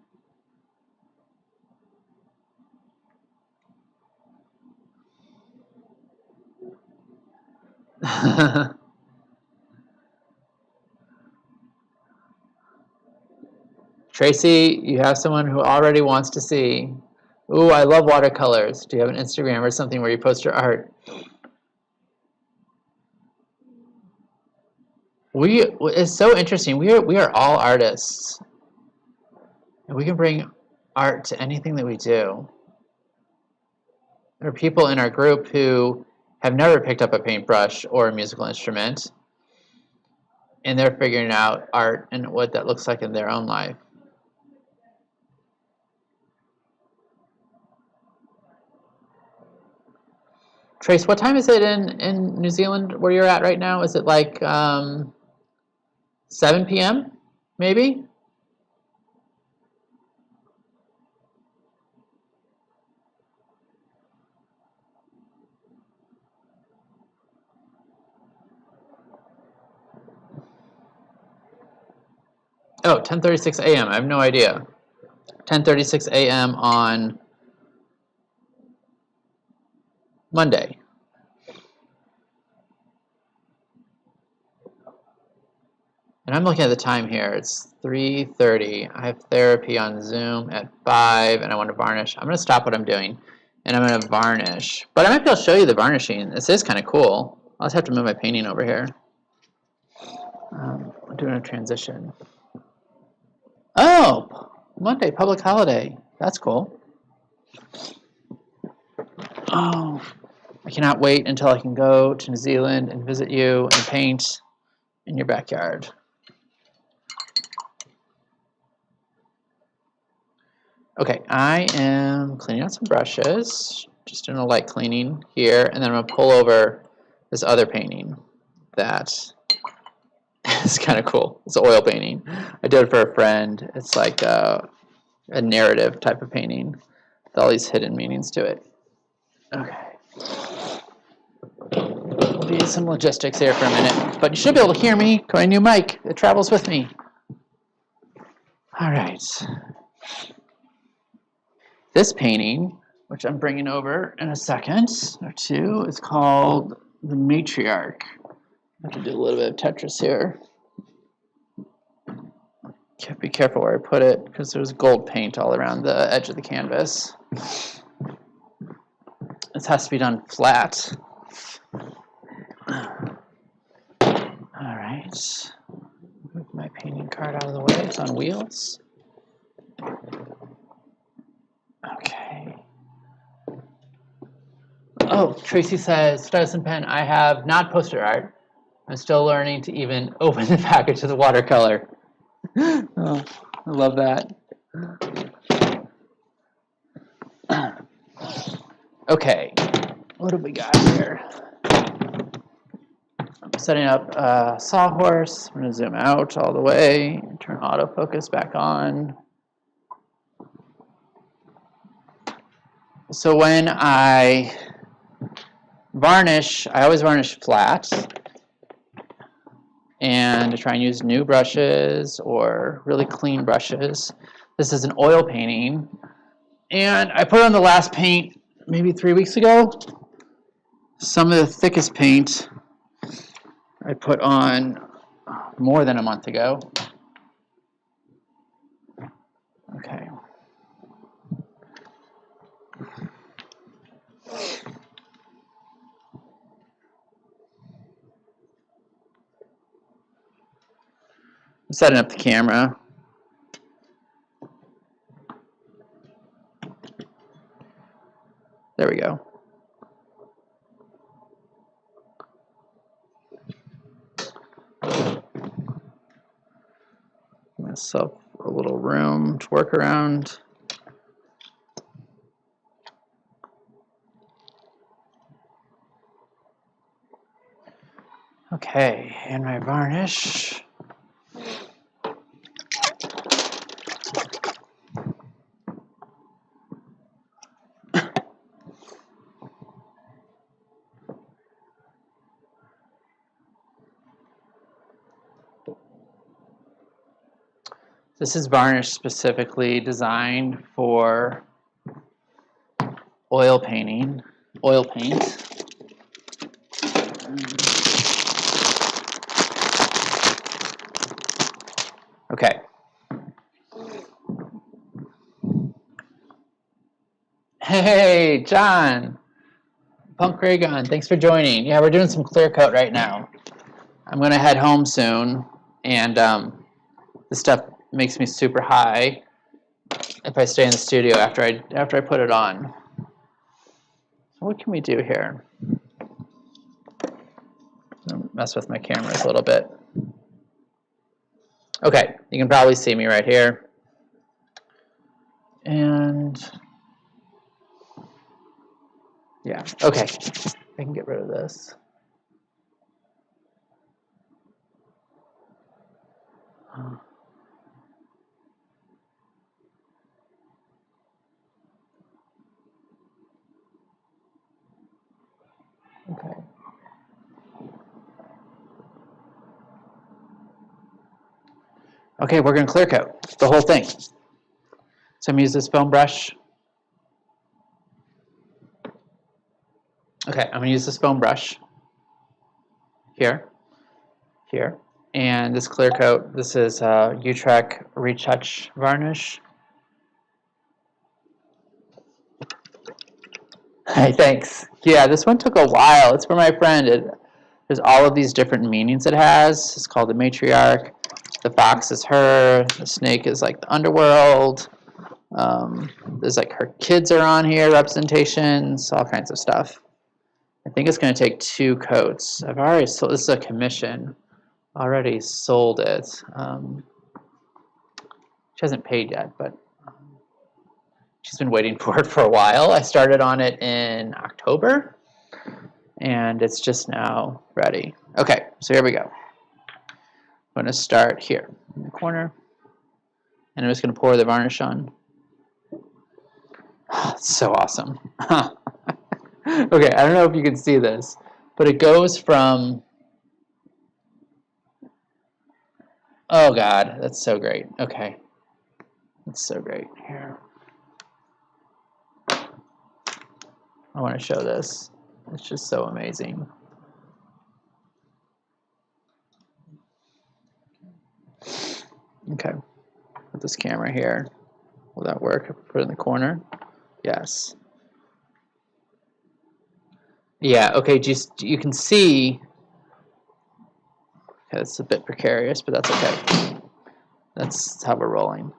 Tracy, you have someone who already wants to see. Ooh, I love watercolors. Do you have an Instagram or something where you post your art? It's so interesting. We are all artists, and we can bring art to anything that we do. There are people in our group who have never picked up a paintbrush or a musical instrument, and they're figuring out art and what that looks like in their own life. Trace, what time is it in New Zealand where you're at right now? Is it like 7 p.m. maybe? Oh, 10:36 a.m. I have no idea. 10:36 a.m. on Monday. And I'm looking at the time here. It's 3:30. I have therapy on Zoom at 5, and I want to varnish. I'm going to stop what I'm doing, and I'm going to varnish. But I might be able to show you the varnishing. This is kind of cool. I'll just have to move my painting over here. I'm doing a transition. Oh, Monday, public holiday. That's cool. Oh, I cannot wait until I can go to New Zealand and visit you and paint in your backyard. Okay, I am cleaning out some brushes, just doing a light cleaning here, and then I'm going to pull over this other painting that is kind of cool. It's an oil painting. I did it for a friend. It's like a narrative type of painting with all these hidden meanings to it. Okay. We'll do some logistics here for a minute, but you should be able to hear me. Got my new mic. It travels with me. All right. This painting, which I'm bringing over in a second or two, is called The Matriarch. I have to do a little bit of Tetris here. Be careful where I put it, because there's gold paint all around the edge of the canvas. This has to be done flat. All right. Move my painting card out of the way. It's on wheels. Okay. Oh, Tracy says, Stuyvesant Pen, I have not poster art. I'm still learning to even open the package of the watercolor. Oh, I love that. Okay, what do we got here? I'm setting up a sawhorse. I'm going to zoom out all the way, turn autofocus back on. So when I varnish, I always varnish flat, and I try and use new brushes or really clean brushes. This is an oil painting, and I put on the last paint maybe 3 weeks ago. Some of the thickest paint I put on more than a month ago. Okay. I'm setting up the camera. There we go. Myself a little room to work around. Okay, and my varnish. This is varnish specifically designed for oil paint. Okay. Hey, John. Punk Ray Gun, thanks for joining. Yeah, we're doing some clear coat right now. I'm going to head home soon, and this stuff makes me super high if I stay in the studio after I put it on. So what can we do here? I'll mess with my cameras a little bit. Okay, you can probably see me right here. And yeah, okay, I can get rid of this. Okay. Okay, we're going to clear coat the whole thing. So I'm going to use this foam brush. Okay, I'm going to use this foam brush here, and this clear coat. This is Utrecht Retouch Varnish. Hey, thanks. Yeah, this one took a while. It's for my friend. There's all of these different meanings it has. It's called the matriarch. The fox is her. The snake is like the underworld. There's like her kids are on here, representations, all kinds of stuff. I think it's going to take 2 coats. I've already sold, this is a commission. Already sold it. She hasn't paid yet, but she's been waiting for it for a while. I started on it in October, and it's just now ready. Okay, so here we go. I'm going to start here in the corner, and I'm just going to pour the varnish on. It's so awesome. Okay, I don't know if you can see this, but it goes from, oh God, that's so great. Okay, that's so great. Here, I want to show this. It's just so amazing. Okay, put this camera here. Will that work? Put it in the corner. Yes. Yeah, okay, just you can see, okay, it's a bit precarious, but that's okay. That's how we're rolling.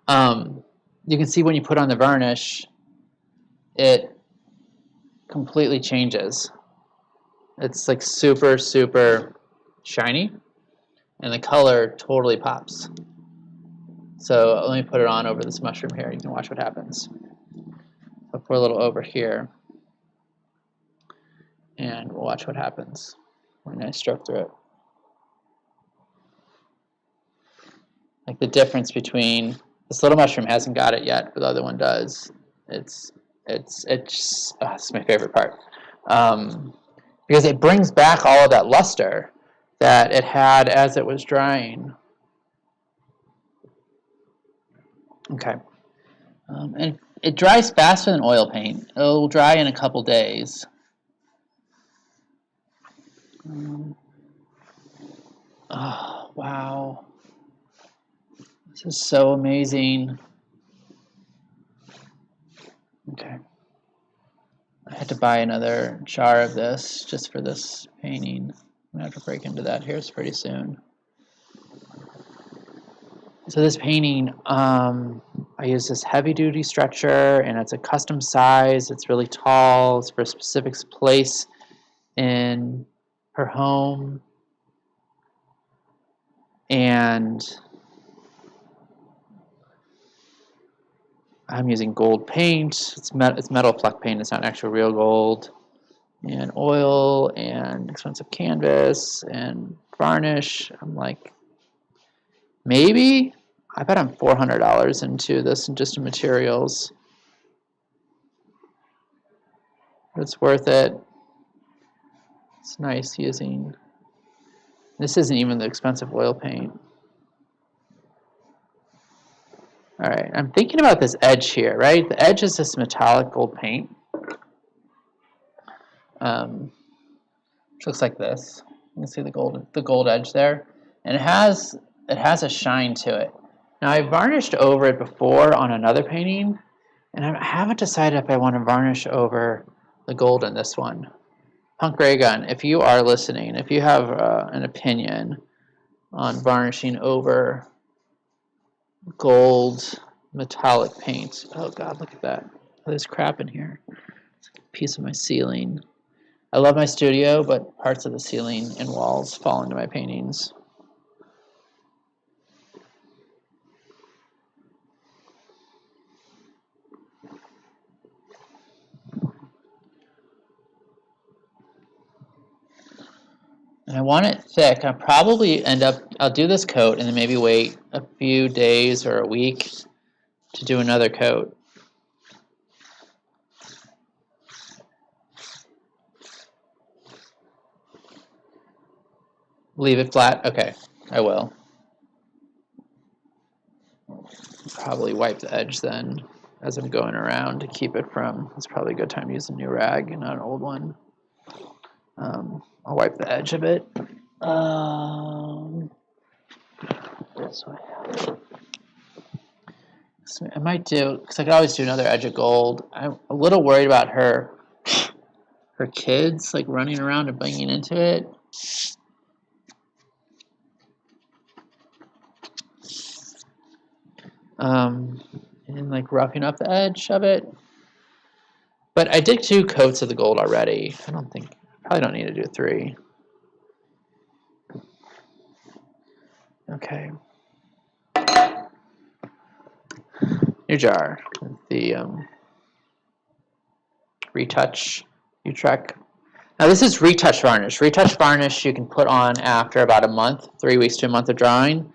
You can see when you put on the varnish, it completely changes. It's like super, super shiny, and the color totally pops. So let me put it on over this mushroom here. You can watch what happens. I'll pour a little over here, and we'll watch what happens when I stroke through it. Like the difference between this little mushroom hasn't got it yet, but the other one does. It's my favorite part because it brings back all of that luster that it had as it was drying. Okay, and it dries faster than oil paint. It'll dry in a couple days. Oh, wow. This is so amazing. Okay. I had to buy another jar of this just for this painting. I'm going to have to break into that here pretty soon. So this painting, I use this heavy-duty stretcher, and it's a custom size. It's really tall. It's for a specific place in her home. And I'm using gold paint. It's metal fleck paint. It's not actual real gold. And oil and expensive canvas and varnish. I'm like, maybe? I bet I'm $400 into this and just in materials. It's worth it. It's nice using. This isn't even the expensive oil paint. All right, I'm thinking about this edge here, right? The edge is this metallic gold paint. Which looks like this. You can see the gold edge there, and it has a shine to it. Now I varnished over it before on another painting, and I haven't decided if I want to varnish over the gold in this one. Punk Ray Gun, if you are listening, if you have an opinion on varnishing over gold metallic paint. Oh God, look at that. There's crap in here. It's like a piece of my ceiling. I love my studio, but parts of the ceiling and walls fall into my paintings. And I want it thick. I'll probably I'll do this coat and then maybe wait a few days or a week to do another coat. Leave it flat? Okay, I will. Probably wipe the edge then as I'm going around to keep it from, it's probably a good time to use a new rag and not an old one. I'll wipe the edge of it. This way. So I might do, because I could always do another edge of gold. I'm a little worried about her kids like running around and banging into it. And like roughing up the edge of it. But I did 2 coats of the gold already. Probably don't need to do 3. Okay. New jar. The Retouch Utrecht. Now this is retouch varnish. Retouch varnish you can put on after about a month, 3 weeks to a month of drawing.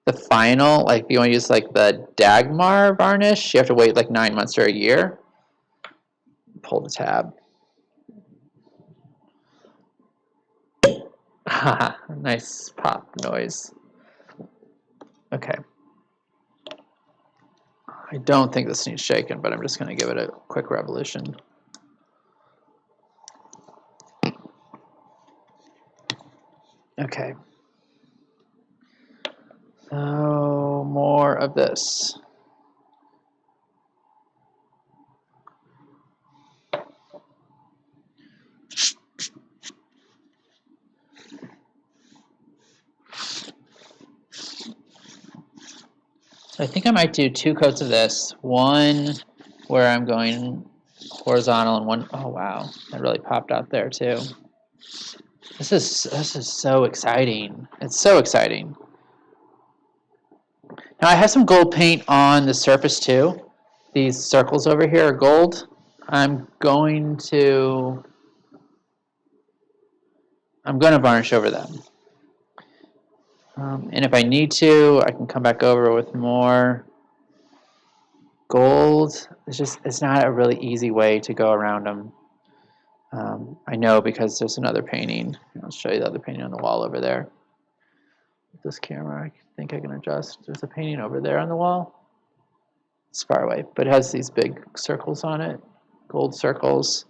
The final, like if you want to use like the Dagmar varnish, you have to wait like 9 months or a year. Pull the tab. Nice pop noise. Okay. I don't think this needs shaken, but I'm just going to give it a quick revolution. Okay. So more of this. So I think I might do 2 coats of this. One where I'm going horizontal and one, oh wow, that really popped out there too. This is so exciting. It's so exciting. Now I have some gold paint on the surface too. These circles over here are gold. I'm going to varnish over them. And if I need to, I can come back over with more gold. It's not a really easy way to go around them. I know because there's another painting. I'll show you the other painting on the wall over there. With this camera, I think I can adjust. There's a painting over there on the wall. It's far away, but it has these big circles on it, gold circles.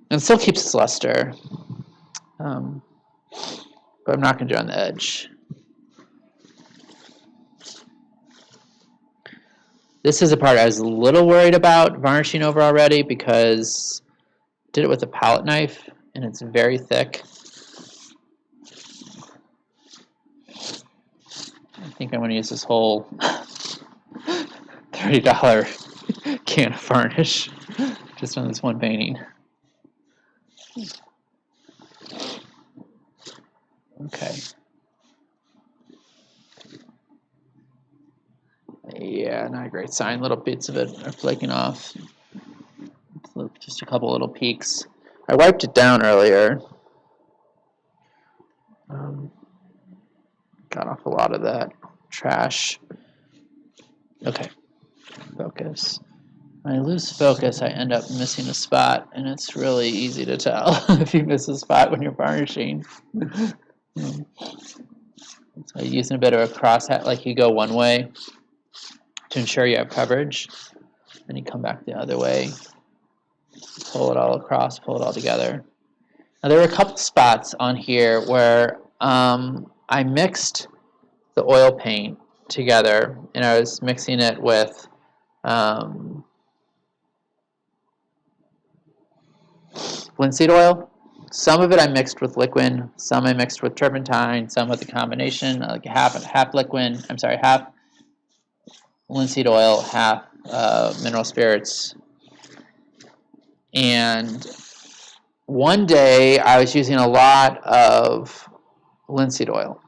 And it still keeps its luster. But I'm not going to do it on the edge. This is the part I was a little worried about varnishing over already because I did it with a palette knife and it's very thick. I think I'm going to use this whole $30 can of varnish just on this one painting. Okay. Yeah, not a great sign. Little bits of it are flaking off. Just a couple little peaks. I wiped it down earlier. Got off a lot of that trash. Okay, focus. When I lose focus, I end up missing a spot, and it's really easy to tell if you miss a spot when you're varnishing. So using a bit of a crosshatch, like you go one way, to ensure you have coverage. Then you come back the other way, pull it all across, pull it all together. Now there were a couple spots on here where I mixed the oil paint together, and I was mixing it with linseed oil. Some of it I mixed with liquid, some I mixed with turpentine, some with a combination, like half linseed oil, half mineral spirits. And one day I was using a lot of linseed oil.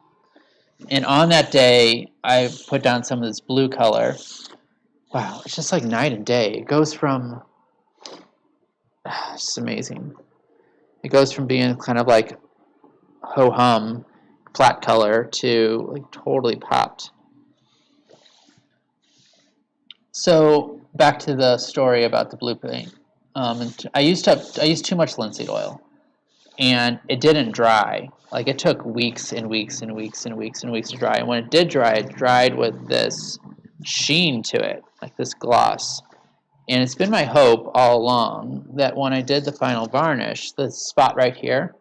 And on that day, I put down some of this blue color. Wow, it's just like night and day. It goes from, it's just amazing. It goes from being kind of like ho-hum, flat color to like totally popped. So back to the story about the blue paint. I used too much linseed oil, and it didn't dry. Like it took weeks and weeks and weeks and weeks and weeks to dry. And when it did dry, it dried with this sheen to it, like this gloss. And it's been my hope all along that when I did the final varnish, the spot right here,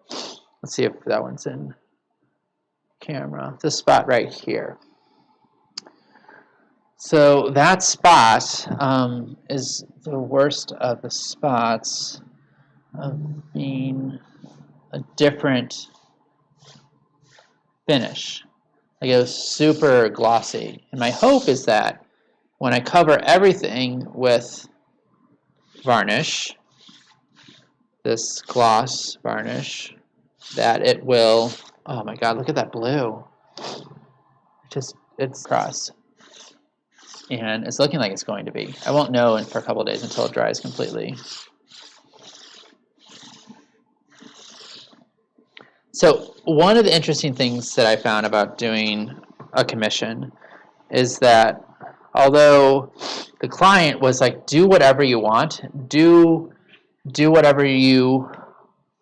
let's see if that one's in camera, this spot right here. So that spot is the worst of the spots of being a different finish. Like it was super glossy. And my hope is that when I cover everything with varnish, this gloss varnish, that it will, oh my god, look at that blue. It's across. And it's looking like it's going to be. I won't know for a couple of days until it dries completely. So one of the interesting things that I found about doing a commission is that although the client was like, do whatever you want, do whatever you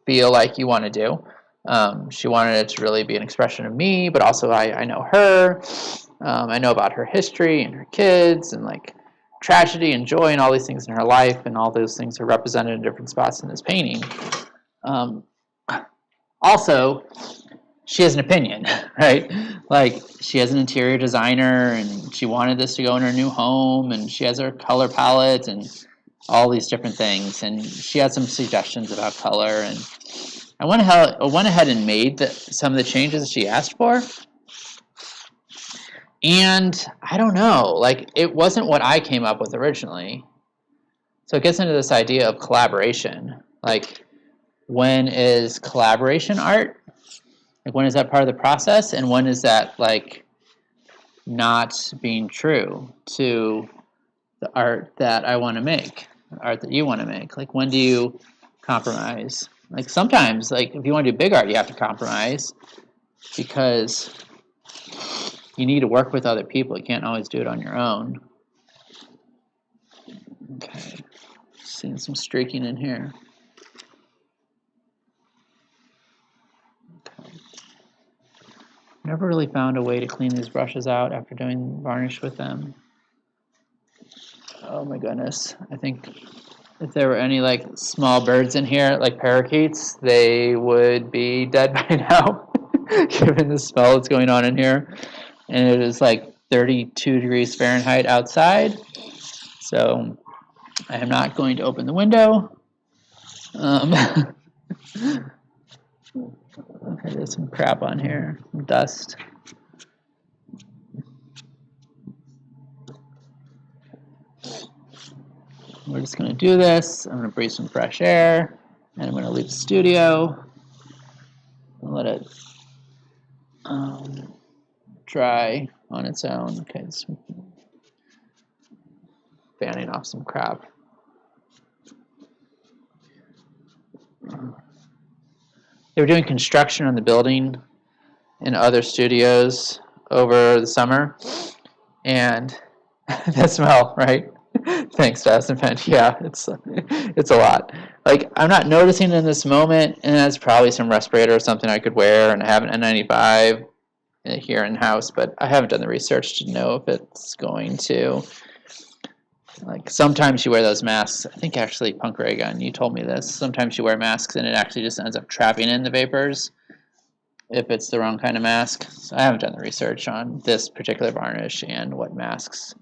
feel like you want to do. She wanted it to really be an expression of me, but also I know her. I know about her history and her kids and like tragedy and joy and all these things in her life, and all those things are represented in different spots in this painting. Also, she has an opinion, right? Like she has an interior designer and she wanted this to go in her new home, and she has her color palette and all these different things, and she had some suggestions about color, and I went ahead and made some of the changes she asked for. And I don't know, like it wasn't what I came up with originally. So it gets into this idea of collaboration. Like, when is collaboration art? Like, when is that part of the process? And when is that like not being true to the art that I want to make, the art that you want to make? Like, when do you compromise? Like sometimes, like if you want to do big art, you have to compromise because you need to work with other people. You can't always do it on your own. Okay, seeing some streaking in here. Okay. Never really found a way to clean these brushes out after doing varnish with them. Oh my goodness. I think if there were any like small birds in here, like parakeets, they would be dead by now, given the smell that's going on in here. And it is like 32 degrees Fahrenheit outside. So I am not going to open the window. Okay, there's some crap on here, some dust. We're just going to do this. I'm going to breathe some fresh air, and I'm going to leave the studio and let it dry on its own. Okay, just fanning off some crap. They were doing construction on the building in other studios over the summer, and that smell, right? Thanks, Dustin Penn. Yeah, it's a lot. Like, I'm not noticing it in this moment, and that's probably some respirator or something I could wear, and I have an N95 here in house, but I haven't done the research to know if it's going to Like sometimes you wear those masks. I think actually, Punk Ray Gun, you told me this. Sometimes you wear masks and it actually just ends up trapping in the vapors if it's the wrong kind of mask. So I haven't done the research on this particular varnish and what masks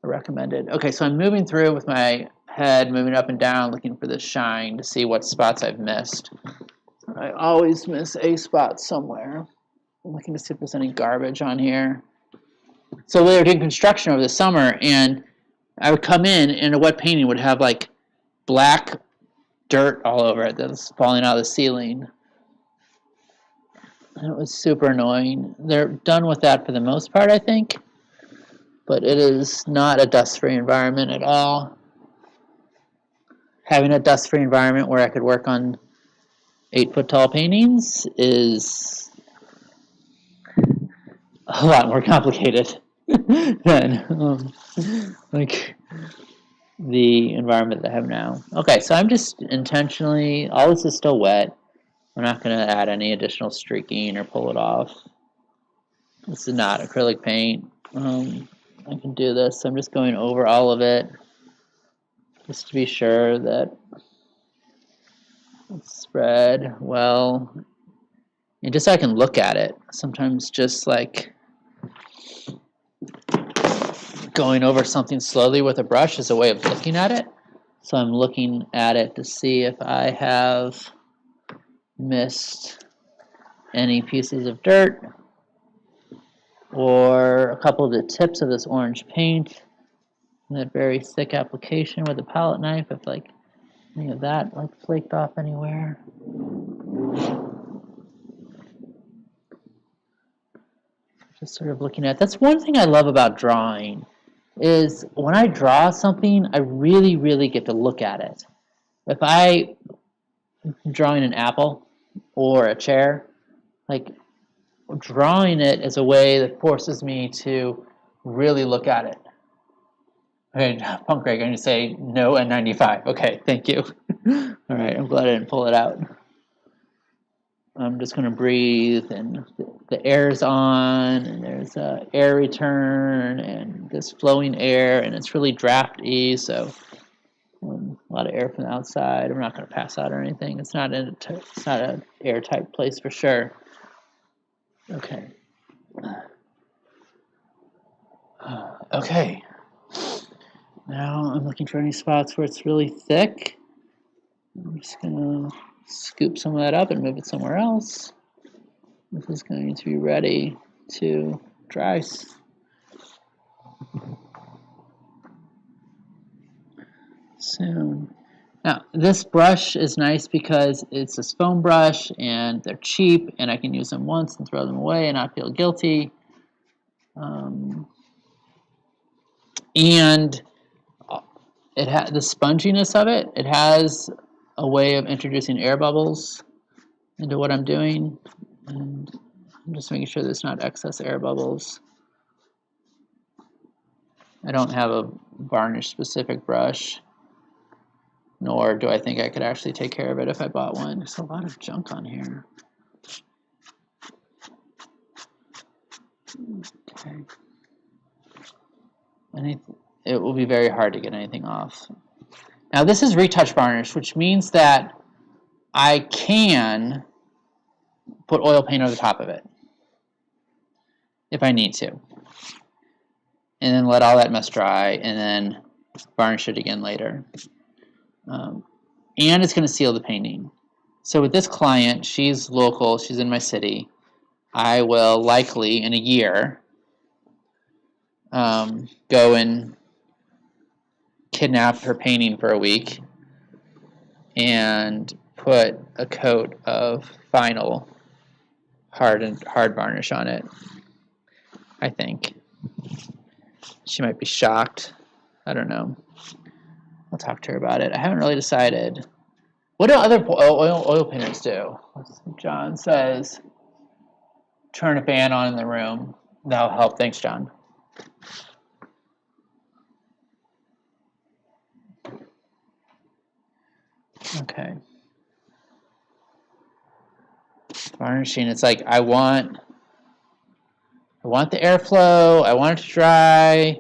are recommended. Okay, so I'm moving through with my head, moving up and down, looking for this shine to see what spots I've missed. I always miss a spot somewhere. I'm looking to see if there's any garbage on here. So we were doing construction over the summer, and I would come in, and a wet painting would have like black dirt all over it that was falling out of the ceiling. And it was super annoying. They're done with that for the most part, I think, but it is not a dust-free environment at all. Having a dust-free environment where I could work on 8-foot-tall paintings is a lot more complicated than like the environment that I have now. Okay, so I'm just intentionally, all this is still wet. I'm not going to add any additional streaking or pull it off. This is not acrylic paint. I can do this. I'm just going over all of it just to be sure that it's spread well. And just so I can look at it. Sometimes just like going over something slowly with a brush is a way of looking at it. So I'm looking at it to see if I have missed any pieces of dirt or a couple of the tips of this orange paint. That very thick application with a palette knife, if like any of that like flaked off anywhere. Just sort of looking at, that's one thing I love about drawing, is when I draw something, I really, really get to look at it. If I'm drawing an apple or a chair, like drawing it is a way that forces me to really look at it. Okay, Punk Greg, I'm going to say no N95. Okay, thank you. All right, I'm glad I didn't pull it out. I'm just going to breathe, and the air's on, and there's air return, and this flowing air, and it's really drafty, so a lot of air from the outside. I'm not going to pass out or anything. It's not an airtight place for sure. Okay. Okay. Now I'm looking for any spots where it's really thick. I'm just going to scoop some of that up and move it somewhere else. This is going to be ready to dry soon. Now, this brush is nice because it's a foam brush and they're cheap and I can use them once and throw them away and not feel guilty. And it has the sponginess of it. It has a way of introducing air bubbles into what I'm doing. And I'm just making sure there's not excess air bubbles. I don't have a varnish specific brush, nor do I think I could actually take care of it if I bought one. There's a lot of junk on here. Okay. It will be very hard to get anything off. Now this is retouch varnish, which means that I can put oil paint over the top of it if I need to. And then let all that mess dry and then varnish it again later. And it's going to seal the painting. So with this client, she's local, she's in my city. I will likely in a year go and kidnap her painting for a week and put a coat of final hard varnish on it. I think she might be shocked. I don't know. I'll talk to her about it. I haven't really decided. What do other oil painters do? John says, turn a fan on in the room. That'll help. Thanks, John. Okay. Varnishing, it's like I want the airflow, I want it to dry,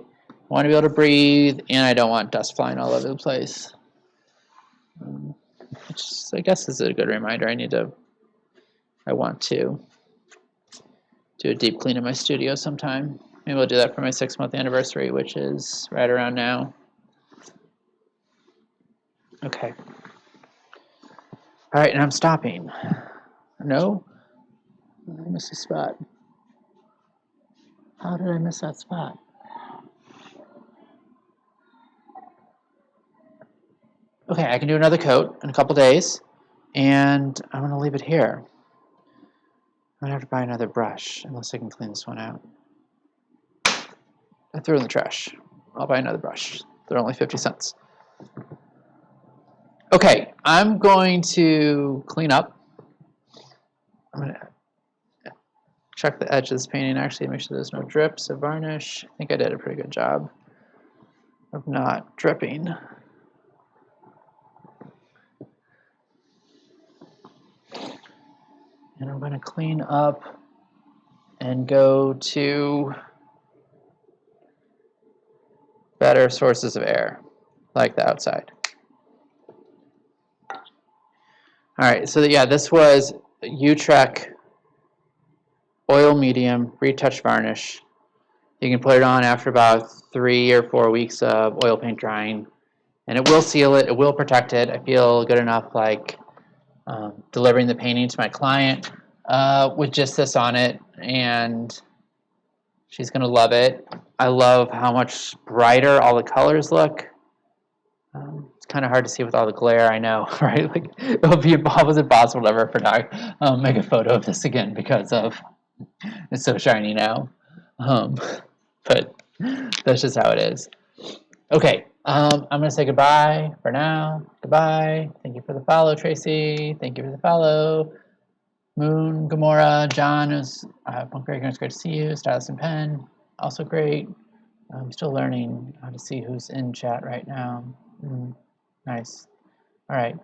I want to be able to breathe, and I don't want dust flying all over the place. Which I guess is a good reminder. I want to do a deep clean in my studio sometime. Maybe we'll do that for my 6-month anniversary, which is right around now. Okay. All right, and I'm stopping. No? I missed a spot. How did I miss that spot? Okay, I can do another coat in a couple days, and I'm going to leave it here. I'm going to have to buy another brush, unless I can clean this one out. I threw it in the trash. I'll buy another brush. They're only 50 cents. Okay, I'm going to clean up. I'm going to check the edge of this painting, actually, make sure there's no drips of varnish. I think I did a pretty good job of not dripping. And I'm going to clean up and go to better sources of air, like the outside. All right, so yeah, this was Utrecht oil medium retouch varnish. You can put it on after about 3 or 4 weeks of oil paint drying, and it will seal it, it will protect it. I feel good enough like delivering the painting to my client with just this on it, and she's gonna love it. I love how much brighter all the colors look. It's kind of hard to see with all the glare, I know, right? Like, it would be almost impossible to ever make a photo of this again because of it's so shiny now. But that's just how it is. Okay, I'm gonna say goodbye for now. Goodbye. Thank you for the follow, Tracy. Thank you for the follow. Moon, Gamora, John is Punk Breaker. It's great to see you. Stylus and Pen, also great. I'm still learning how to see who's in chat right now. Nice. All right.